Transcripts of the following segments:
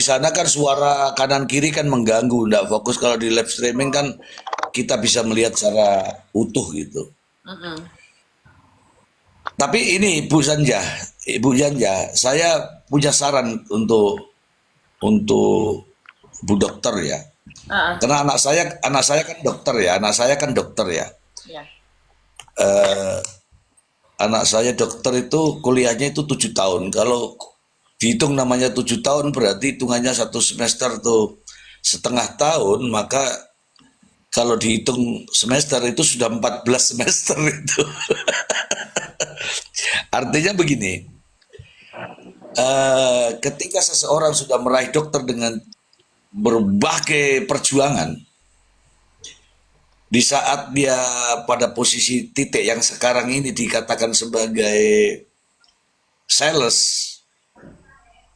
di sana kan suara kanan kiri kan mengganggu, nggak fokus. Kalau di live streaming kan kita bisa melihat secara utuh gitu. Mm-mm. Tapi ini Ibu Janja, saya punya saran untuk Bu Dokter ya. Ah, Karena anak saya kan dokter ya, anak saya kan dokter ya. ya. Eh, Anak saya dokter itu kuliahnya itu 7 tahun. Kalau dihitung namanya 7 tahun berarti hitungannya satu semester tuh 1,5 tahun, maka kalau dihitung semester itu sudah 14 semester itu. Artinya begini, ketika seseorang sudah meraih dokter dengan berbagai perjuangan, di saat dia pada posisi titik yang sekarang ini dikatakan sebagai sales,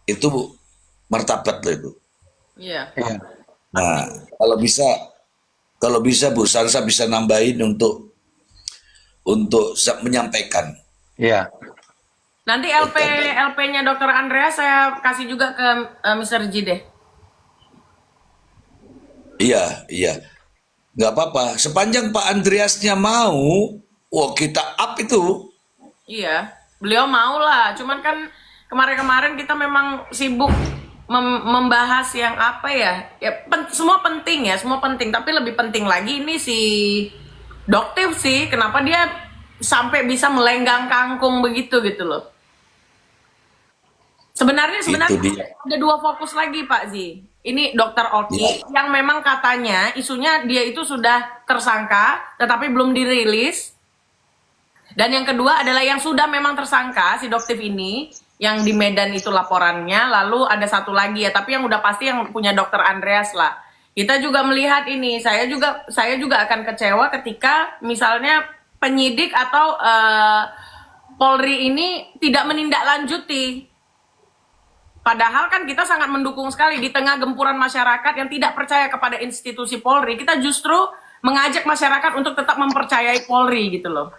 itu martabat loh itu. Iya. Iya. Nah, kalau bisa Bu Sansa bisa nambahin untuk menyampaikan. Iya. Nanti LP-nya Dokter Andreas saya kasih juga ke Mr. G deh. Iya, iya. Nggak apa-apa. Sepanjang Pak Andreasnya mau, wah kita up itu. Iya, beliau mau lah. Cuman kan kemarin-kemarin kita memang sibuk membahas yang apa ya? Ya semua penting ya, semua penting. Tapi lebih penting lagi ini si Doktif sih. Kenapa dia sampai bisa melenggang kangkung begitu gitu loh? Sebenarnya Itu dia. ada dua fokus lagi Pak Zi. Ini Dokter Ya, Oki yang memang katanya isunya dia itu sudah tersangka tetapi belum dirilis. Dan yang kedua adalah yang sudah memang tersangka si Doktif ini yang di Medan itu laporannya. Lalu ada satu lagi ya, tapi yang udah pasti yang punya Dokter Andreas lah. Kita juga melihat ini, saya juga akan kecewa ketika misalnya penyidik atau Polri ini tidak menindaklanjuti. Padahal kan kita sangat mendukung sekali di tengah gempuran masyarakat yang tidak percaya kepada institusi Polri. Kita justru mengajak masyarakat untuk tetap mempercayai Polri gitu loh.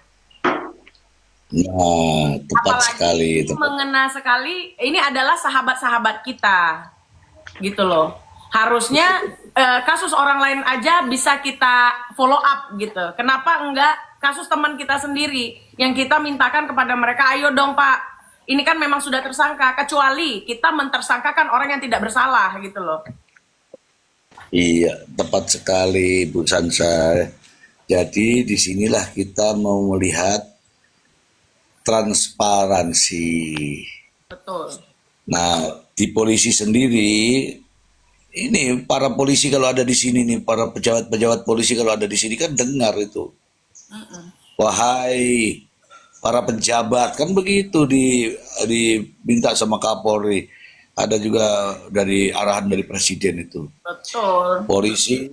nah, tepat sekali. Apalagi ini Tepat. mengena sekali, ini adalah sahabat-sahabat kita gitu loh. Harusnya kasus orang lain aja bisa kita follow up gitu. Kenapa enggak kasus teman kita sendiri yang kita mintakan kepada mereka, ayo dong Pak, ini kan memang sudah tersangka, kecuali kita mentersangkakan orang yang tidak bersalah gitu loh. Iya, tepat sekali Bu Sansa. Jadi disinilah kita mau melihat transparansi. Betul. Nah, di polisi sendiri, ini para polisi kalau ada di sini nih, para pejabat-pejabat polisi kalau ada di sini kan dengar itu. Wahai para pejabat, kan begitu diminta sama Kapolri. Ada juga dari arahan dari presiden itu. Betul. Polisi,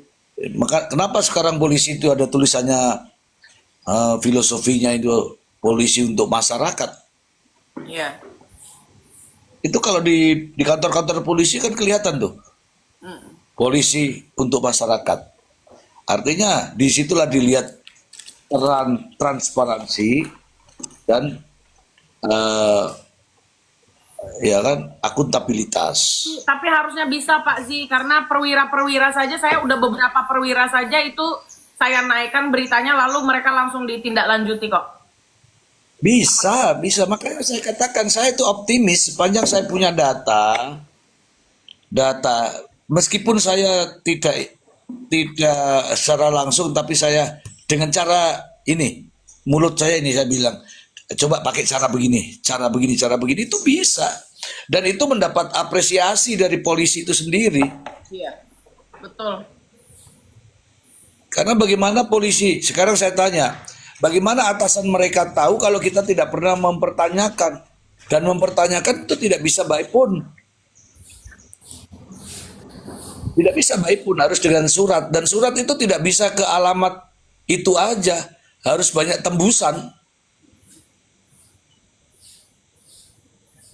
maka kenapa sekarang polisi itu ada tulisannya filosofinya itu polisi untuk masyarakat. Iya. Itu kalau di kantor-kantor polisi kan kelihatan tuh. Polisi untuk masyarakat. Artinya disitulah dilihat transparansi dan ya kan akuntabilitas. Tapi harusnya bisa Pak Zi, karena perwira-perwira saja, saya udah beberapa perwira saja itu saya naikkan beritanya lalu mereka langsung ditindaklanjuti kok. Bisa, bisa. Makanya saya katakan saya itu optimis sepanjang saya punya data, meskipun saya tidak secara langsung, tapi saya dengan cara ini, mulut saya ini saya bilang, coba pakai cara begini, cara begini itu bisa. Dan itu mendapat apresiasi dari polisi itu sendiri. Iya, betul. Karena bagaimana polisi, sekarang saya tanya, bagaimana atasan mereka tahu kalau kita tidak pernah mempertanyakan? Dan mempertanyakan itu tidak bisa by phone. Tidak bisa by phone, harus dengan surat. Dan surat itu tidak bisa ke alamat itu aja, harus banyak tembusan.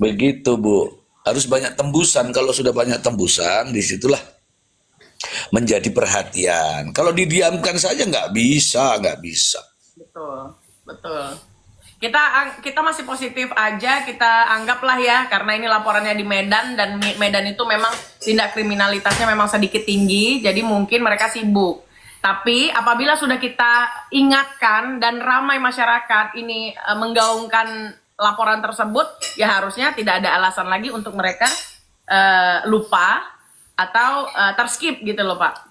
Begitu Bu, harus banyak tembusan. Kalau sudah banyak tembusan, disitulah menjadi perhatian. Kalau didiamkan saja nggak bisa. Betul, betul. kita masih positif aja, kita anggaplah ya, karena ini laporannya di Medan dan Medan itu memang tindak kriminalitasnya memang sedikit tinggi, jadi mungkin mereka sibuk. Tapi apabila sudah kita ingatkan dan ramai masyarakat ini menggaungkan laporan tersebut, ya harusnya tidak ada alasan lagi untuk mereka lupa atau terskip gitu loh Pak.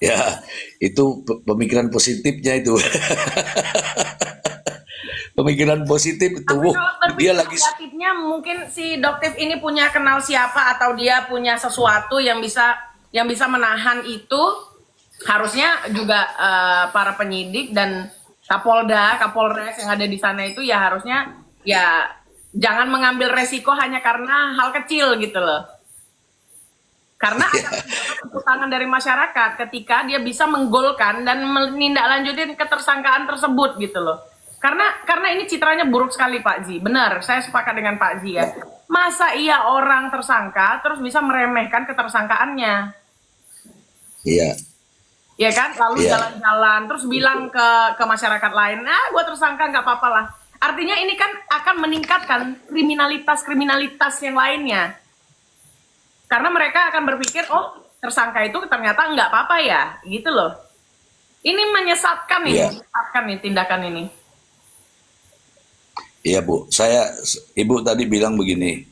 Ya, itu pemikiran positifnya itu. Pemikiran positif itu. Tapi kalau Dia berpikir lagi negatifnya, mungkin si Doktif ini punya kenal siapa atau dia punya sesuatu yang bisa menahan itu. Harusnya juga para penyidik dan Kapolda, Kapolres yang ada di sana itu ya harusnya ya jangan mengambil resiko hanya karena hal kecil gitu loh. Karena ada tepuk tangan dari masyarakat ketika dia bisa menggolkan dan menindaklanjutin ketersangkaan tersebut gitu loh. Karena ini citranya buruk sekali Pak Ji. Benar, saya sepakat dengan Pak Ji ya. Masa iya orang tersangka terus bisa meremehkan ketersangkaannya? iya, Ya kan? Lalu iya. jalan-jalan terus bilang ke masyarakat lain, gue tersangka nggak apa-apa lah. Artinya ini kan akan meningkatkan kriminalitas yang lainnya. Karena mereka akan berpikir, oh tersangka itu ternyata nggak apa-apa ya, gitu loh. Ini menyesatkan nih, Iya. menyesatkan nih tindakan ini. Iya Bu, Ibu tadi bilang begini,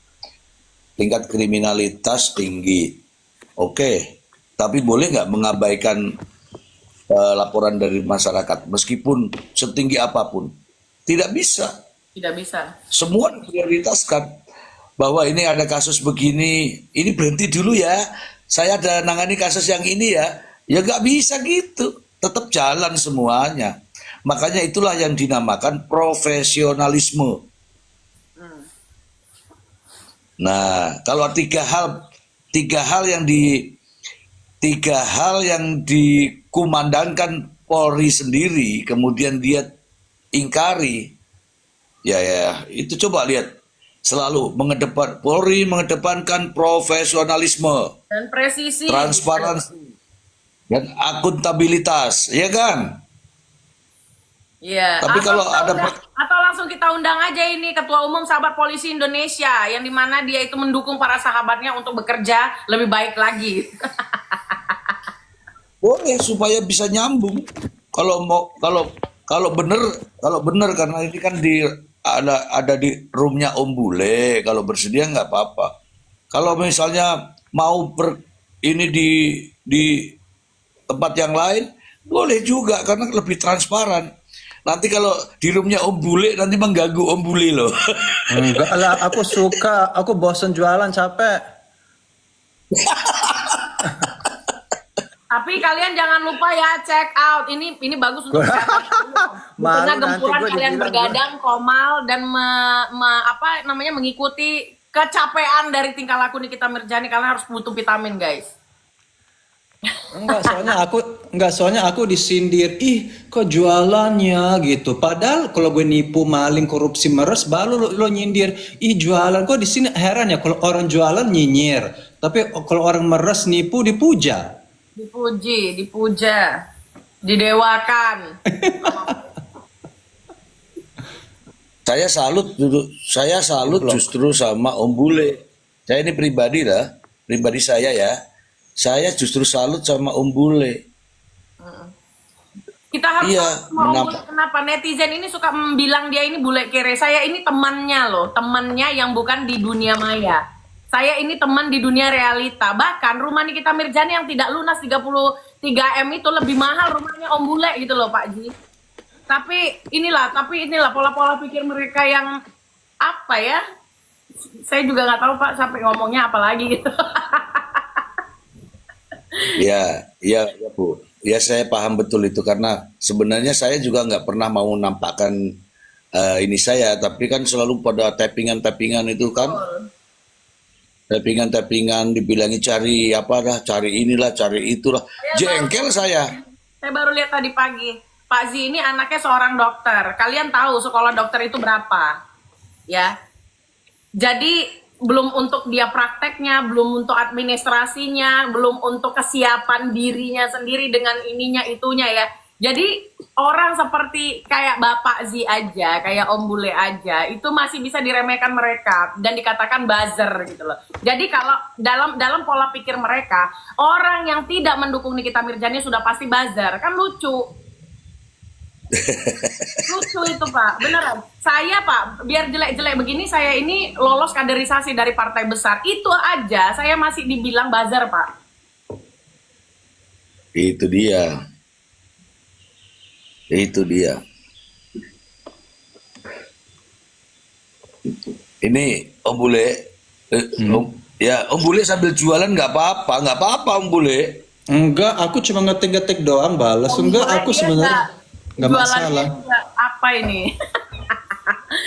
tingkat kriminalitas tinggi. Oke, tapi boleh nggak mengabaikan laporan dari masyarakat meskipun setinggi apapun? Tidak bisa. Tidak bisa. Semua diprioritaskan bahwa ini ada kasus begini, ini berhenti dulu ya. Saya ada nangani kasus yang ini ya. Ya nggak bisa gitu. Tetap jalan semuanya. Makanya itulah yang dinamakan profesionalisme. Nah, kalau tiga hal yang dikumandangkan Polri sendiri, kemudian dia ingkari, ya itu coba lihat. Selalu Polri mengedepankan profesionalisme, Dan presisi. transparansi, dan akuntabilitas, ya kan? Iya. Tapi kalau ada atau langsung kita undang aja ini Ketua Umum Sahabat Polisi Indonesia yang dimana dia itu mendukung para sahabatnya untuk bekerja lebih baik lagi. boleh supaya bisa nyambung. Kalau bener karena ini kan ada di roomnya Om Bule. Kalau bersedia nggak apa-apa. Kalau misalnya mau ini di tempat yang lain boleh juga karena lebih transparan. Nanti kalau di roomnya Om Bule nanti mengganggu Om Bule loh. Enggak lah, aku suka, aku bosan jualan, capek. Tapi kalian jangan lupa ya check out. Ini bagus untuk bukannya Malu gempuran nanti gua kalian dibilang bergadang, komal dan mengikuti kecapean dari tingkah laku Nikita Mirzani. Kalian harus butuh vitamin guys. Soalnya aku disindir, ih kok jualannya gitu. Padahal kalau gue nipu, maling, korupsi, meres, baru lo nyindir, ih jualan. Kok di sini heran ya kalau orang jualan nyinyir, tapi kalau orang meres nipu dipuja. Dipuji, dipuja, didewakan. Saya salut justru sama Om Bule. Saya ini pribadi saya ya. Saya justru salut sama Om Bule. Kita harus Iya, mau kenapa netizen ini suka bilang dia ini bule kere. Saya ini temannya loh, temannya yang bukan di dunia maya. Saya ini teman di dunia realita. Bahkan rumah Nikita Mirzani yang tidak lunas 33M itu lebih mahal rumahnya Om Bule gitu loh Pak Ji. Tapi inilah pola-pola pikir mereka yang apa ya? Saya juga nggak tahu Pak sampai ngomongnya apa lagi gitu. Ya Bu. Ya saya paham betul itu karena sebenarnya saya juga nggak pernah mau nampakkan ini saya, tapi kan selalu pada tappingan itu kan. Tappingan dibilangi cari inilah, cari itulah. Jengkel saya. Saya baru lihat tadi pagi. Pak Zi ini anaknya seorang dokter. Kalian tahu sekolah dokter itu berapa? Ya. Jadi belum untuk dia prakteknya, belum untuk administrasinya, belum untuk kesiapan dirinya sendiri dengan ininya itunya ya. Jadi orang seperti kayak Bapak Z aja, kayak Om Bule aja, itu masih bisa diremehkan mereka dan dikatakan buzzer gitu loh. Jadi kalau dalam pola pikir mereka, orang yang tidak mendukung Nikita Mirzani sudah pasti buzzer, kan lucu. Lucu itu Pak, beneran. Saya Pak, biar jelek-jelek begini, saya ini lolos kaderisasi dari partai besar. Itu aja saya masih dibilang buzzer Pak. Itu dia. Itu dia. Ini Om Bule, ya Om Bule sambil jualan nggak apa-apa Om Bule. Enggak, aku cuma ngetik-ngetik doang balas. Enggak, aku sebenarnya nggak masalah. Apa ini?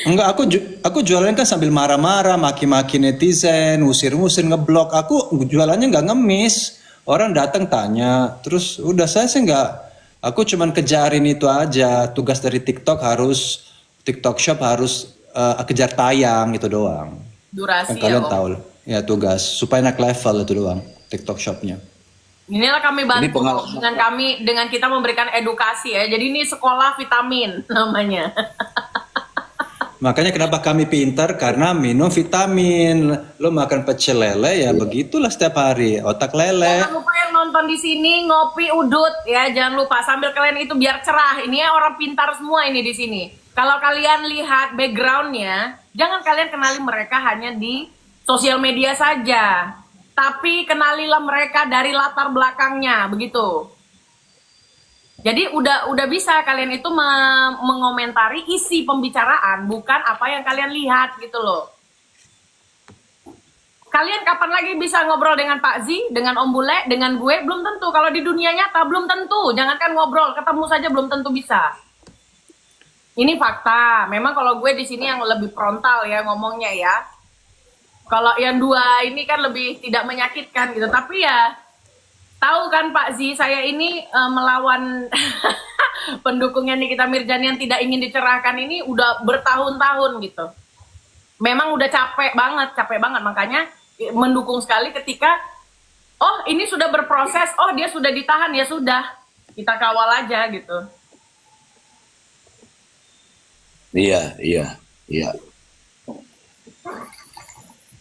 Enggak, aku jualannya kan sambil marah-marah, maki-maki netizen, usir-usir, ngeblok. Aku jualannya nggak ngemis. Orang datang tanya, terus udah saya sih nggak. Aku cuman kejarin itu aja. Tugas dari TikTok Shop harus kejar tayang itu doang. Durasi Yang kalian ya Om. tahu lah. Ya tugas supaya naik level itu doang TikTok Shopnya. Inilah kami bantu Ini pengalaman. dengan kita memberikan edukasi ya. Jadi ini sekolah vitamin namanya. Makanya kenapa kami pintar, karena minum vitamin. Lo makan pecel lele ya begitulah setiap hari, otak lele. Jangan lupa yang nonton di sini ngopi udut ya, jangan lupa sambil kalian itu biar cerah. Ini ya orang pintar semua ini di sini. Kalau kalian lihat backgroundnya, jangan kalian kenali mereka hanya di sosial media saja, tapi kenalilah mereka dari latar belakangnya, begitu. Jadi udah bisa kalian itu mengomentari isi pembicaraan, bukan apa yang kalian lihat gitu loh. Kalian kapan lagi bisa ngobrol dengan Pak Z, dengan Om Bule, dengan gue? Belum tentu. Kalau di dunia nyata belum tentu. Jangankan ngobrol, ketemu saja belum tentu bisa. Ini fakta. Memang kalau gue di sini yang lebih frontal ya ngomongnya ya. Kalau yang dua ini kan lebih tidak menyakitkan gitu. Tapi ya tahu kan Pak Z, saya ini melawan pendukungnya Nikita Mirzani yang tidak ingin dicerahkan ini udah bertahun-tahun gitu. Memang udah capek banget. Makanya mendukung sekali ketika, oh ini sudah berproses, oh dia sudah ditahan, ya sudah. Kita kawal aja gitu. Iya.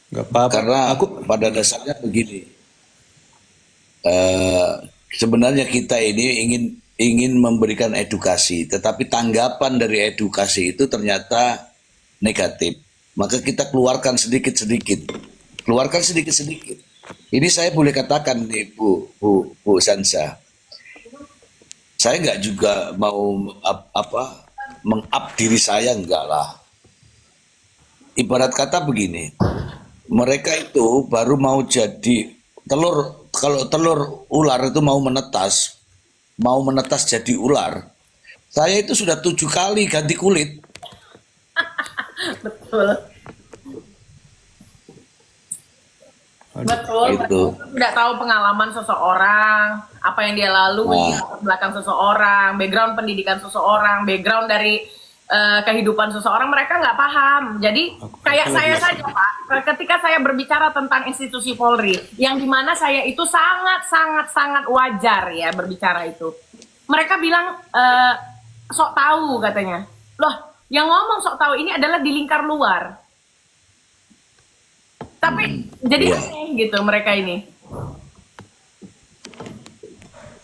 Gak apa-apa. Karena pada dasarnya begini. Sebenarnya kita ini ingin memberikan edukasi, tetapi tanggapan dari edukasi itu ternyata negatif. Maka kita keluarkan sedikit-sedikit. Ini saya boleh katakan nih Bu Sansa. Saya nggak juga mau meng-up diri saya, enggak lah. Ibarat kata begini, mereka itu baru mau jadi telur. Kalau telur ular itu mau menetas jadi ular. Saya itu sudah 7 kali ganti kulit. Betul. Itu. Tidak tahu pengalaman seseorang, apa yang dia lalui, latar belakang seseorang, background pendidikan seseorang, background dari kehidupan seseorang, mereka nggak paham. Jadi kayak saya saja Pak, ketika saya berbicara tentang institusi Polri, yang dimana saya itu sangat wajar ya berbicara itu. Mereka bilang sok tahu katanya. Loh, yang ngomong sok tahu ini adalah di lingkar luar. Tapi jadi aneh gitu mereka ini.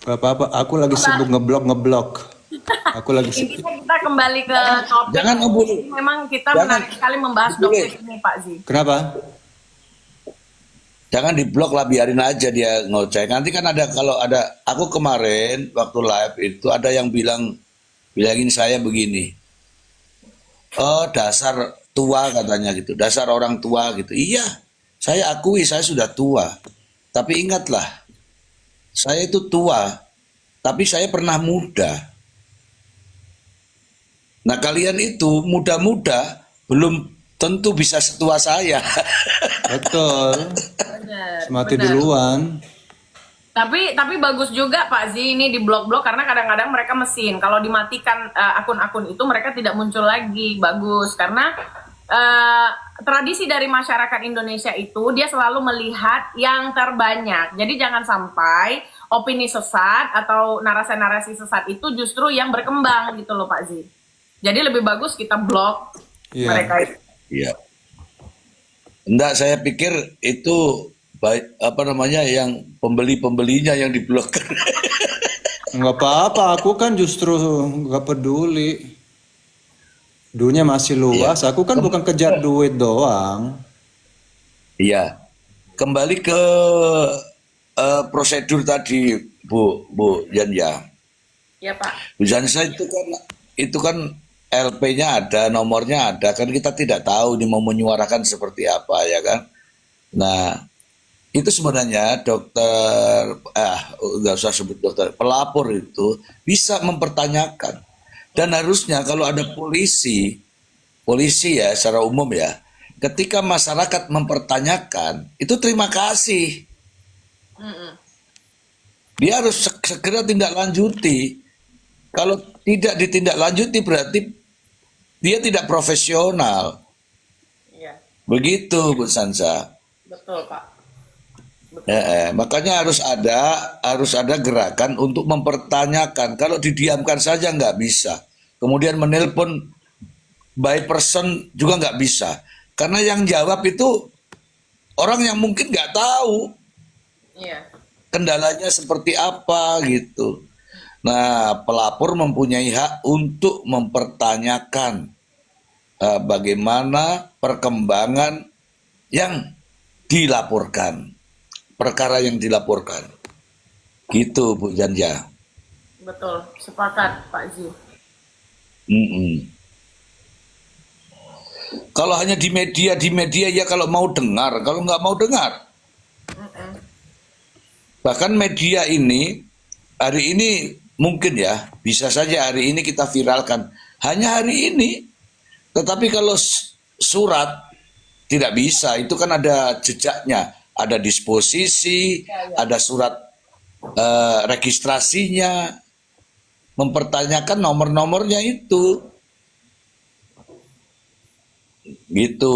Gak apa-apa, aku lagi sibuk ngeblok. Aku lagi sibuk. Intinya kita kembali ke topik. Jangan Om Bule. Memang kita menarik sekali membahas topik ini Pak Z. Kenapa? Jangan diblok lah, biarin aja dia ngoceh. Nanti kan kalau ada, aku kemarin waktu live itu ada yang bilangin saya begini. Oh dasar tua katanya gitu, dasar orang tua gitu. Iya, saya akui saya sudah tua. Tapi ingatlah, saya itu tua, tapi saya pernah muda. Nah kalian itu muda-muda belum tentu bisa setua saya. Betul. Mati duluan. Tapi bagus juga Pak Z ini di blog-blog karena kadang-kadang mereka mesin. Kalau dimatikan akun-akun itu mereka tidak muncul lagi. Bagus karena tradisi dari masyarakat Indonesia itu dia selalu melihat yang terbanyak. Jadi jangan sampai opini sesat atau narasi-narasi sesat itu justru yang berkembang gitu loh Pak Zi. Jadi lebih bagus kita blok Iya. mereka itu. Iya. Enggak, saya pikir itu baik apa namanya yang pembeli-pembelinya yang diblokir. Nggak apa-apa, aku kan justru nggak peduli. Dunia masih luas, Iya. aku kan bukan kejar duit doang. Iya. Kembali ke prosedur tadi, Bu Janja. Ya Pak. Bu Jansa itu kan LP-nya ada, nomornya ada, kan kita tidak tahu ini mau menyuarakan seperti apa ya kan. Nah, itu sebenarnya dokter, nggak usah sebut dokter, pelapor itu bisa mempertanyakan. Dan harusnya kalau ada polisi ya secara umum ya, ketika masyarakat mempertanyakan, itu terima kasih. Mm-mm. Dia harus segera tindak lanjuti. Kalau tidak ditindaklanjuti berarti dia tidak profesional. Iya, Begitu, Bu Sansa. betul Pak. Makanya harus ada gerakan untuk mempertanyakan. Kalau didiamkan saja nggak bisa. Kemudian menelpon by person juga nggak bisa. Karena yang jawab itu orang yang mungkin nggak tahu Iya. kendalanya seperti apa gitu. Nah, pelapor mempunyai hak untuk mempertanyakan bagaimana perkembangan yang dilaporkan, perkara yang dilaporkan. Gitu, Bu Janja. Betul, sepakat Pak Zi. Mm-mm. Kalau hanya di media ya kalau mau dengar, kalau nggak mau dengar. Bahkan media ini hari ini mungkin ya bisa saja hari ini kita viralkan hanya hari ini. Tetapi kalau surat tidak bisa, itu kan ada jejaknya, ada disposisi, ada surat registrasinya, mempertanyakan nomor-nomornya itu. Gitu,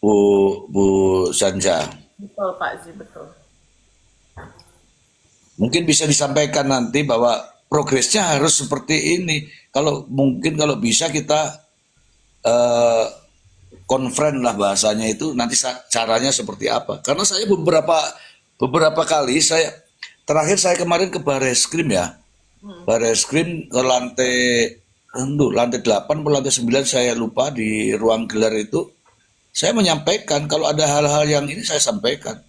Bu Sanja. Betul Pak Zi, betul. Mungkin bisa disampaikan nanti bahwa progresnya harus seperti ini. Kalau bisa kita konferen lah bahasanya itu nanti caranya seperti apa. Karena saya beberapa kali terakhir saya kemarin ke Barreskrim ya. Barreskrim ke lantai 8 atau lantai 9 saya lupa, di ruang gelar itu saya menyampaikan kalau ada hal-hal yang ini saya sampaikan.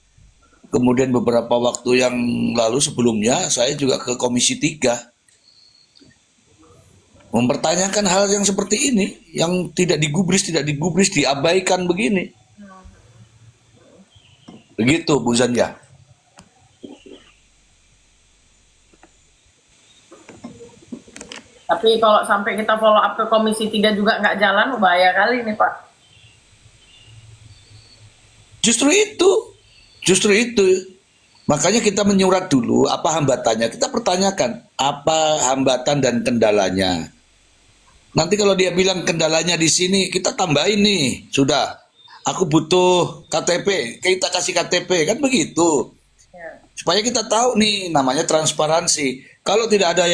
Kemudian beberapa waktu yang lalu sebelumnya saya juga ke Komisi 3 mempertanyakan hal yang seperti ini, yang tidak digubris, diabaikan begini. Begitu, Bu Zanja. Tapi kalau sampai kita follow up ke Komisi 3 juga nggak jalan, bahaya kali nih Pak. Justru itu. Makanya kita menyurat dulu apa hambatannya. Kita pertanyakan apa hambatan dan kendalanya. Nanti kalau dia bilang kendalanya di sini, kita tambahin nih. Sudah, aku butuh KTP, kita kasih KTP, kan begitu. Ya. Supaya kita tahu nih, namanya transparansi. Kalau tidak ada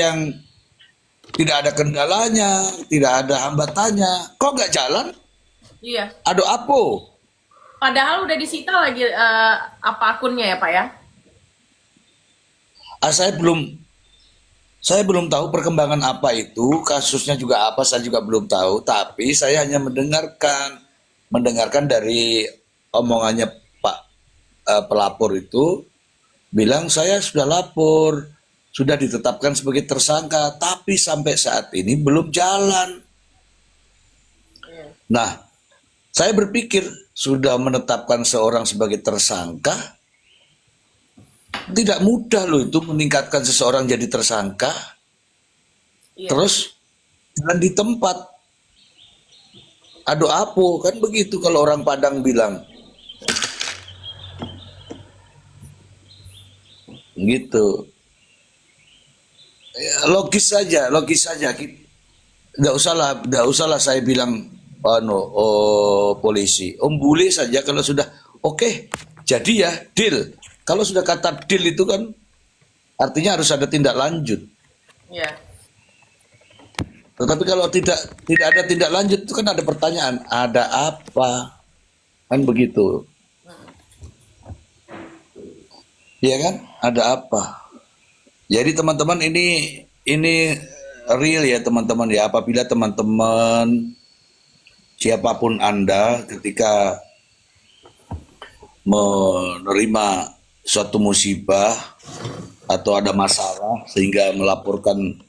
kendalanya, tidak ada hambatannya, kok nggak jalan? Iya. Aduh apa? Padahal udah disita lagi apa akunnya ya Pak ya? Saya belum tahu perkembangan apa itu, kasusnya juga apa saya juga belum tahu, tapi saya hanya mendengarkan dari omongannya Pak pelapor itu, bilang saya sudah lapor, sudah ditetapkan sebagai tersangka, tapi sampai saat ini belum jalan. Iya. Nah, saya berpikir sudah menetapkan seorang sebagai tersangka, tidak mudah loh itu meningkatkan seseorang jadi tersangka. Iya. Terus jalan di tempat. Aduh apo, kan begitu kalau orang Padang bilang. Gitu. Ya, logis saja. Nggak usahlah saya bilang polisi. Om Bule saja kalau sudah oke, jadi ya deal. Kalau sudah kata deal itu kan artinya harus ada tindak lanjut. Iya. Tetapi kalau tidak ada tindak lanjut itu kan ada pertanyaan, ada apa? Kan begitu. Iya kan? Ada apa? Jadi teman-teman ini real ya teman-teman ya. Apabila teman-teman siapapun Anda ketika menerima suatu musibah atau ada masalah sehingga melaporkan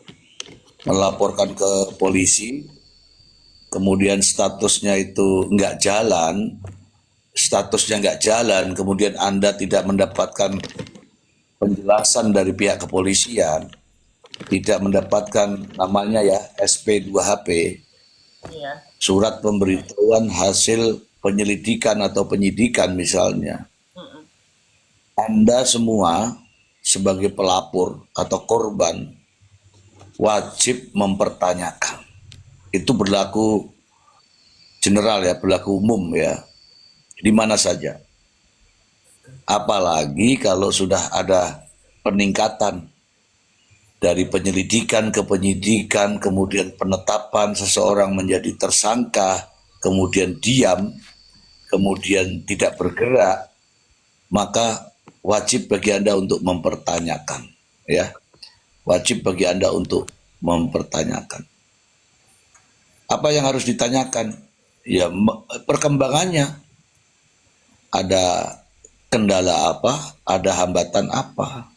ke polisi, kemudian statusnya nggak jalan, kemudian Anda tidak mendapatkan penjelasan dari pihak kepolisian, tidak mendapatkan namanya ya SP2HP, Iya. surat pemberitahuan hasil penyelidikan atau penyidikan misalnya, Anda semua sebagai pelapor atau korban wajib mempertanyakan. Itu berlaku general ya, berlaku umum ya, di mana saja. Apalagi kalau sudah ada peningkatan dari penyelidikan ke penyidikan, kemudian penetapan seseorang menjadi tersangka, kemudian diam, kemudian tidak bergerak, maka wajib bagi Anda untuk mempertanyakan, ya. Wajib bagi Anda untuk mempertanyakan. Apa yang harus ditanyakan? Ya, perkembangannya. Ada kendala apa? Ada hambatan apa?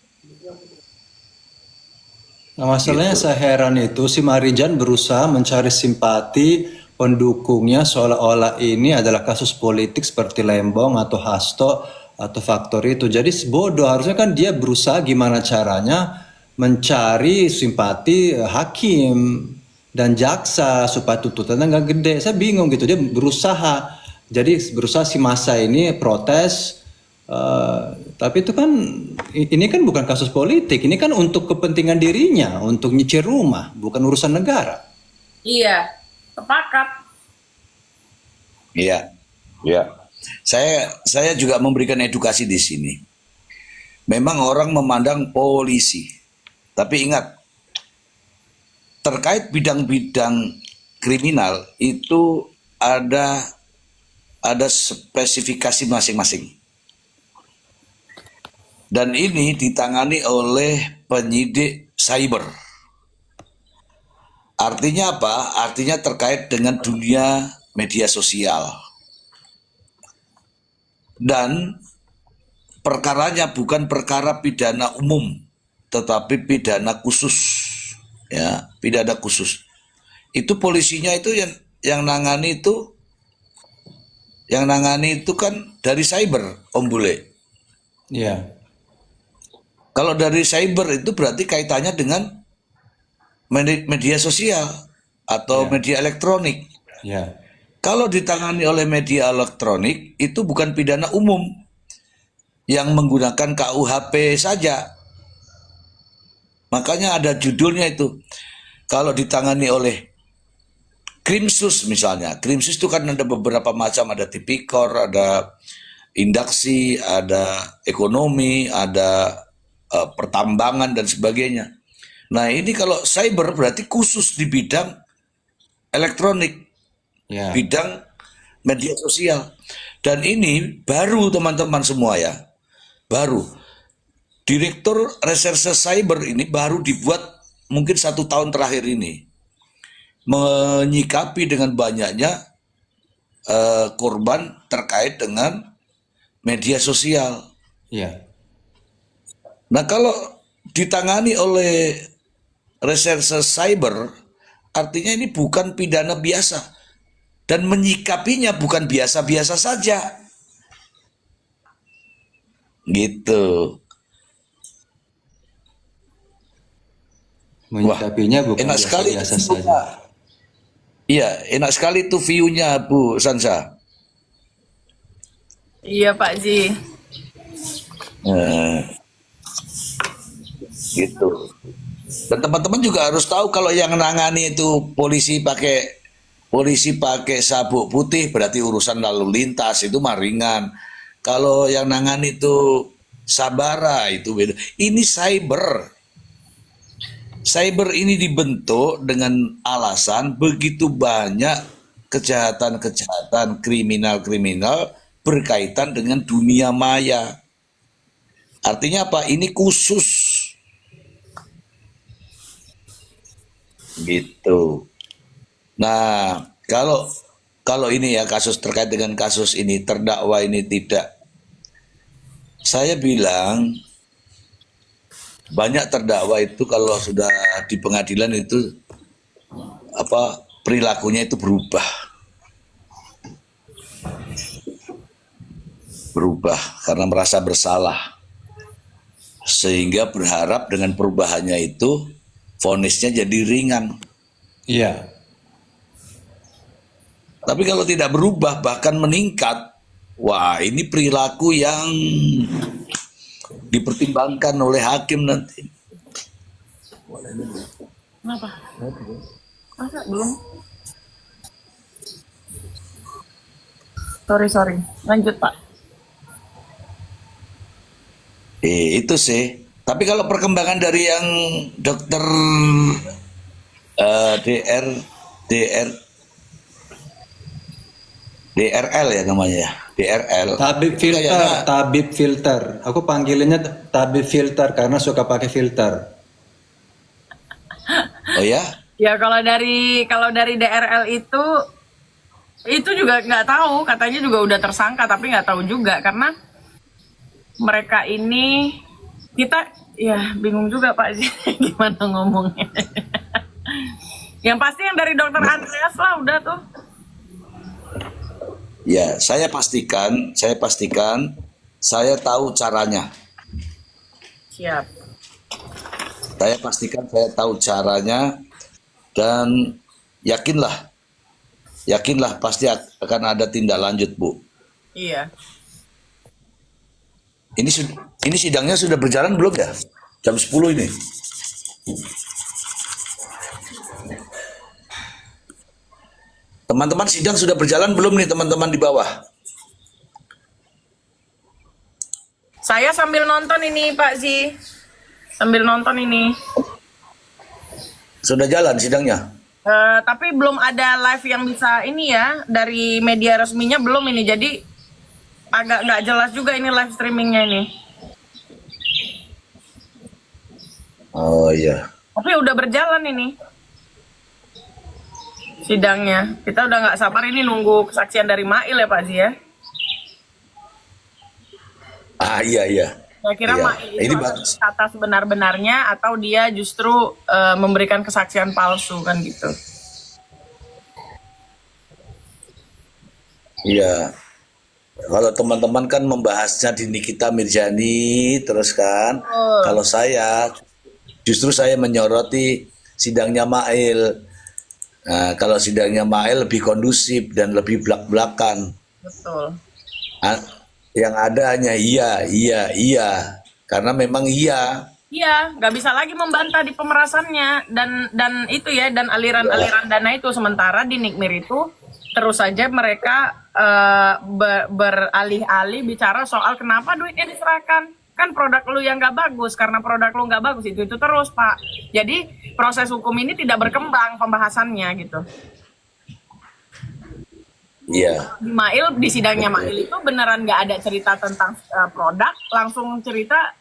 Nah, masalahnya saya heran itu si Marijan berusaha mencari simpati pendukungnya seolah-olah ini adalah kasus politik seperti Lembong atau Hasto atau faktor itu. Jadi bodoh, harusnya kan dia berusaha gimana caranya mencari simpati hakim dan jaksa supaya tuntutannya nggak gede. Saya bingung gitu, dia berusaha. Jadi berusaha si masa ini protes, tapi itu kan ini kan bukan kasus politik, ini kan untuk kepentingan dirinya, untuk nyicil rumah, bukan urusan negara. Iya, sepakat. Iya, ya. Saya juga memberikan edukasi di sini. Memang orang memandang polisi, tapi ingat, terkait bidang-bidang kriminal itu ada spesifikasi masing-masing. Dan ini ditangani oleh penyidik cyber. Artinya apa? Artinya terkait dengan dunia media sosial. Dan perkaranya bukan perkara pidana umum, tetapi pidana khusus. Ya, pidana khusus. Itu polisinya itu yang nangani itu kan dari cyber, Om Bule. Iya. Kalau dari cyber itu berarti kaitannya dengan media sosial atau media elektronik. Ya. Kalau ditangani oleh media elektronik itu bukan pidana umum yang menggunakan KUHP saja. Makanya ada judulnya itu. Kalau ditangani oleh Krimsus misalnya, Krimsus itu kan ada beberapa macam, ada tipikor, ada indaksi, ada ekonomi, ada pertambangan dan sebagainya. Nah ini kalau cyber berarti khusus di bidang elektronik, bidang media sosial. Dan ini baru teman-teman semua ya, baru. Direktur Reserse Cyber ini baru dibuat mungkin 1 tahun terakhir ini. Menyikapi dengan banyaknya korban terkait dengan media sosial. Iya. Nah kalau ditangani oleh Reserse Cyber, artinya ini bukan pidana biasa. Dan menyikapinya bukan biasa-biasa saja. Gitu. Menyikapinya bukan enak sekali biasa view-nya. saja. Iya, enak sekali tuh view-nya Bu Sansa. Iya Pak Ji. Gitu. Dan teman-teman juga harus tahu kalau yang nangani itu polisi pakai polisi pakai sabuk putih berarti urusan lalu lintas itu mah ringan. Kalau yang nangani itu sabara itu beda. Ini cyber. Cyber ini dibentuk dengan alasan begitu banyak kejahatan-kejahatan, kriminal-kriminal berkaitan dengan dunia maya. Artinya apa? Ini khusus. Gitu. Nah, kalau ini ya kasus terkait dengan kasus ini terdakwa ini tidak, saya bilang banyak terdakwa itu kalau sudah di pengadilan itu apa perilakunya itu berubah karena merasa bersalah sehingga berharap dengan perubahannya itu vonisnya jadi ringan. Iya. Tapi kalau tidak berubah bahkan meningkat, wah ini perilaku yang dipertimbangkan oleh hakim nanti. Kenapa? Masa belum? Sorry. Lanjut, Pak. Itu sih. Tapi kalau perkembangan dari yang dokter DRL ya namanya ya, DRL. Tabib filter. Aku panggilannya tabib filter karena suka pakai filter. Oh ya? Ya kalau dari DRL itu juga nggak tahu, katanya juga udah tersangka tapi nggak tahu juga karena mereka ini kita ya bingung juga Pak gimana ngomongnya. Yang pasti yang dari dokter Andreas lah udah tuh. Ya, saya pastikan saya tahu caranya. Siap. Saya pastikan saya tahu caranya dan yakinlah pasti akan ada tindak lanjut, Bu. Iya. Ini sidangnya sudah berjalan belum ya? Jam 10 ini. Teman-teman sidang sudah berjalan belum nih teman-teman di bawah? Saya sambil nonton ini Pak Zi. Sambil nonton ini. Sudah jalan sidangnya? Tapi belum ada live yang bisa ini ya. Dari media resminya belum ini. Jadi agak nggak jelas juga ini live streamingnya ini. Oh iya. Tapi udah berjalan ini sidangnya. Kita udah nggak sabar ini nunggu kesaksian dari Mail ya Pak Zi ya. Iya. Saya kira Iya. Mail itu Ini akan bagus. berkata sebenar-benarnya atau dia justru memberikan kesaksian palsu kan gitu. Iya. Kalau teman-teman kan membahasnya di Nikita Mirjani terus kan. Kalau saya justru saya menyoroti sidangnya Mail. Nah, kalau sidangnya Mail lebih kondusif dan lebih belak-belakan. Betul. Yang ada hanya iya. Karena memang iya. Iya, nggak bisa lagi membantah di pemerasannya dan itu ya dan aliran-aliran dana itu sementara di Nikmir itu terus saja mereka beralih-alih bicara soal kenapa duitnya diserahkan. Kan produk lu yang nggak bagus, karena produk lu nggak bagus itu terus Pak. Jadi proses hukum ini tidak berkembang pembahasannya gitu. Iya. Di Mail, di sidangnya Mail itu beneran nggak ada cerita tentang produk, langsung cerita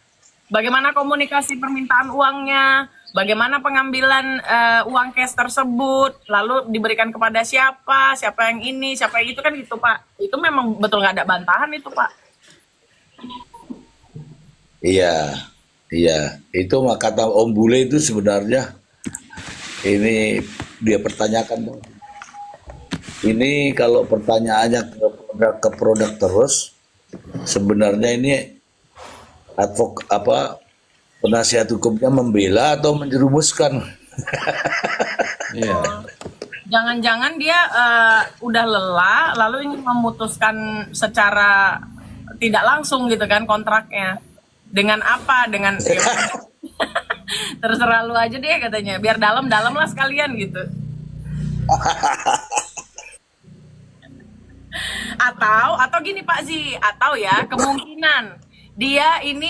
bagaimana komunikasi permintaan uangnya, bagaimana pengambilan uang cash tersebut, lalu diberikan kepada siapa yang ini, siapa yang itu kan gitu Pak. Itu memang betul nggak ada bantahan itu Pak. Iya. Itu mah kata Om Bule itu sebenarnya ini dia pertanyakan. Ini kalau pertanyaannya ke produk terus, sebenarnya ini penasihat hukumnya membela atau menjerumuskan? Iya. Jangan-jangan dia udah lelah, lalu ingin memutuskan secara tidak langsung gitu kan kontraknya. Dengan apa? Dengan terserah lu aja deh katanya. Biar dalam-dalam lah sekalian gitu. Atau gini Pak Zi, atau ya kemungkinan dia ini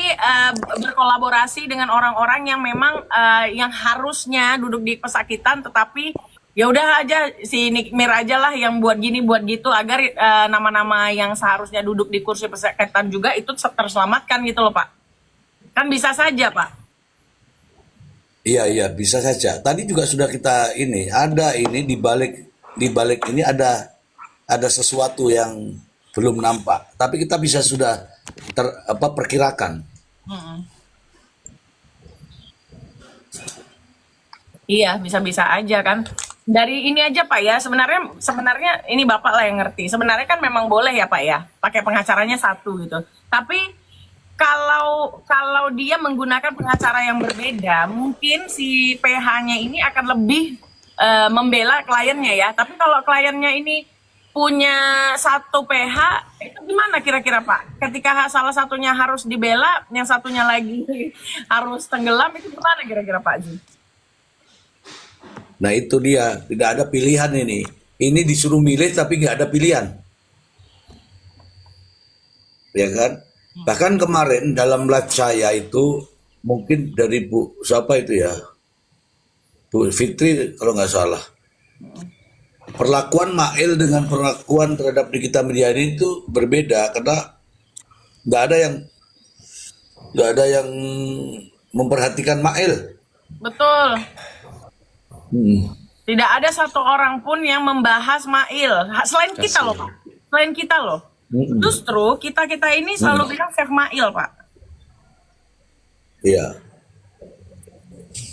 berkolaborasi dengan orang-orang yang memang yang harusnya duduk di pesakitan, tetapi ya udah aja si Nick Mir aja lah yang buat gini buat gitu agar nama-nama yang seharusnya duduk di kursi pesakitan juga itu terselamatkan gitu loh Pak. Kan bisa saja Pak. Iya, bisa saja. Tadi juga sudah kita ada di balik ini ada sesuatu yang belum nampak. Tapi kita bisa sudah perkirakan. Iya, bisa-bisa aja kan. Dari ini aja Pak ya, sebenarnya ini Bapak lah yang ngerti. Sebenarnya kan memang boleh ya Pak ya, pakai pengacaranya satu gitu. Tapi kalau dia menggunakan pengacara yang berbeda, mungkin si PH-nya ini akan lebih membela kliennya ya. Tapi kalau kliennya ini punya satu PH, itu gimana kira-kira Pak? Ketika salah satunya harus dibela, yang satunya lagi harus tenggelam, itu gimana kira-kira Pak Ji? Nah itu dia, tidak ada pilihan ini. Ini disuruh milih tapi nggak ada pilihan. Ya kan? Bahkan kemarin dalam live saya itu, mungkin dari Bu, siapa itu ya? Bu Fitri kalau nggak salah. Perlakuan Mail dengan perlakuan terhadap Nikita Milyani itu berbeda, karena nggak ada yang memperhatikan Mail. Betul. Tidak ada satu orang pun yang membahas Mail. Selain kita loh Pak. Selain kita loh. Justru kita ini selalu bilang save Mail Pak. Iya.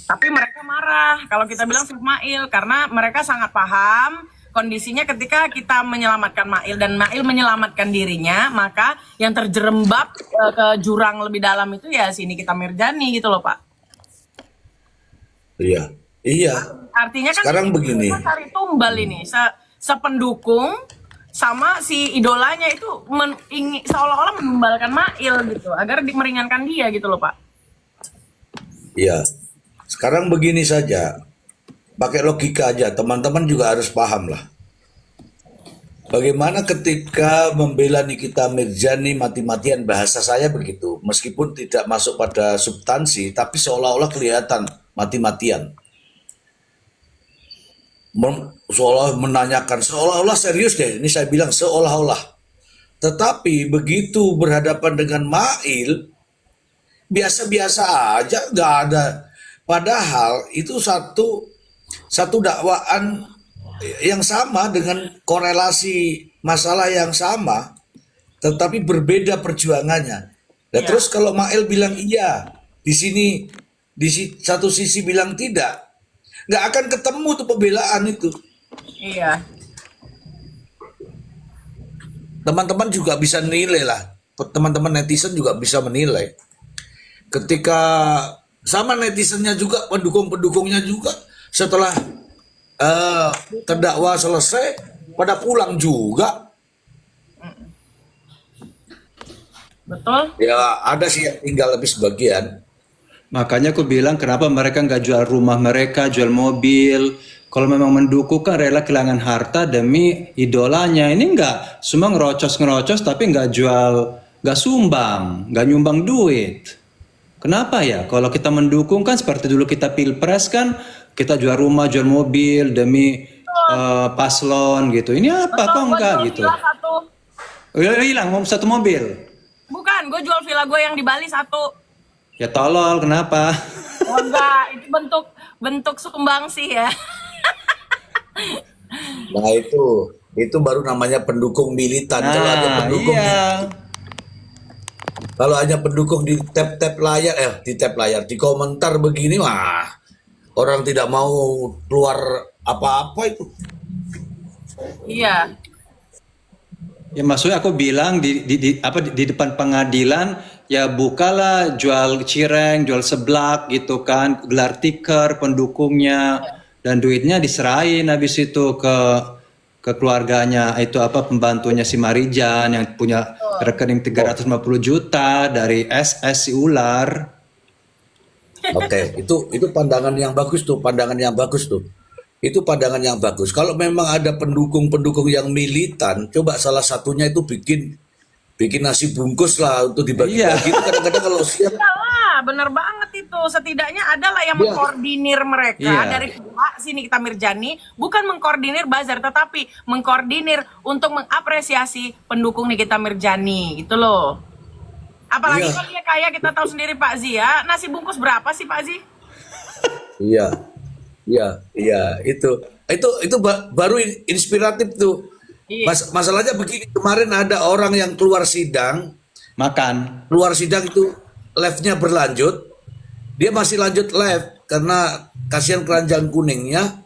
Tapi mereka marah kalau kita bilang save Mail, karena mereka sangat paham kondisinya ketika kita menyelamatkan Mail dan Mail menyelamatkan dirinya, maka yang terjerembab ke jurang lebih dalam itu ya si Nikita Mirzani gitu loh Pak. Iya. Artinya kan sekarang begini. Kita cari tumbal ini, sependukung sama si idolanya itu seolah-olah menumbalkan Mail gitu, agar meringankan dia gitu loh Pak. Iya. Sekarang begini saja. Pakai logika aja, teman-teman juga harus paham lah. Bagaimana ketika membela Nikita Mirzani mati-matian, bahasa saya begitu, meskipun tidak masuk pada substansi, tapi seolah-olah kelihatan mati-matian. Seolah menanyakan, seolah-olah serius deh, ini saya bilang seolah-olah. Tetapi begitu berhadapan dengan Mail, biasa-biasa aja, nggak ada. Padahal itu satu dakwaan yang sama dengan korelasi masalah yang sama, tetapi berbeda perjuangannya. Nah, Iya. terus kalau Mail bilang iya, di satu sisi bilang tidak, nggak akan ketemu tuh pembelaan itu. Iya. Teman-teman juga bisa nilai lah, teman-teman netizen juga bisa menilai. Ketika sama netizennya juga, pendukung-pendukungnya juga, setelah terdakwa selesai, pada pulang juga. Betul. Ya ada sih yang tinggal lebih sebagian. Makanya aku bilang kenapa mereka nggak jual rumah mereka, jual mobil. Kalau memang mendukung kan rela kehilangan harta demi idolanya. Ini nggak cuma ngerocos tapi nggak jual, nggak sumbang, nggak nyumbang duit. Kenapa ya? Kalau kita mendukung kan seperti dulu kita pilpres kan, kita jual rumah, jual mobil demi paslon gitu. Ini apa kok enggak gitu? Udah hilang mau satu mobil. Bukan, gue jual villa gue yang di Bali satu. Ya tolol, kenapa? Oh enggak, itu bentuk sumbangsi ya. Nah itu baru namanya pendukung militan. Kalau ada pendukung kalau hanya pendukung di tap layar, di komentar begini, wah orang tidak mau keluar apa-apa itu. Iya. Ya maksudnya aku bilang di depan pengadilan ya bukalah jual cireng, jual seblak gitu kan, gelar tikar pendukungnya dan duitnya diserahin habis itu ke keluarganya itu pembantunya si Marijan yang punya rekening 350 juta dari SS si ular. Oke, itu pandangan yang bagus tuh, Itu pandangan yang bagus. Kalau memang ada pendukung-pendukung yang militan, coba salah satunya itu bikin nasi bungkus lah untuk dibagi-bagi. Itu kadang-kadang kalau siap, Iyalah, bener banget itu. Setidaknya adalah yang ya, mengkoordinir mereka Iya. dari pihak si Nikita Mirjani, bukan mengkoordinir bazar, tetapi mengkoordinir untuk mengapresiasi pendukung Nikita Mirjani, gitu loh. Apalagi iya, kalau dia kaya, kita tahu sendiri Pak Zi ya. Nasi bungkus berapa sih Pak Zi? iya, iya, iya. Itu baru inspiratif tuh. Iya. Masalahnya begini, kemarin ada orang yang keluar sidang Makan. itu live-nya berlanjut, dia masih lanjut live karena kasihan keranjang kuningnya,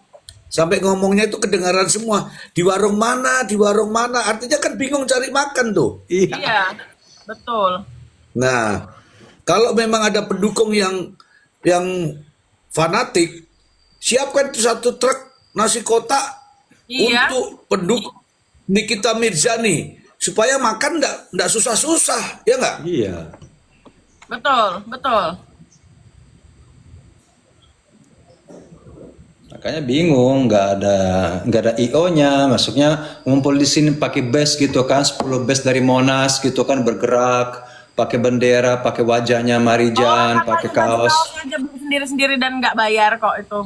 sampai ngomongnya itu kedengaran semua, di warung mana, artinya kan bingung cari makan tuh. Iya. Iya, betul. Nah, kalau memang ada pendukung yang fanatik, siapkan satu truk nasi kotak Iya. untuk pendukung Nikita Mirjani supaya makan nggak susah-susah, ya nggak? Iya. Betul, betul. Makanya bingung, nggak ada IO-nya, maksudnya ngumpul di sini pakai bus gitu kan, 10 bus dari Monas gitu kan bergerak, pakai bendera, pakai wajahnya Marijan, pakai katanya baju kaos. kaos aja beli sendiri-sendiri dan nggak bayar kok itu.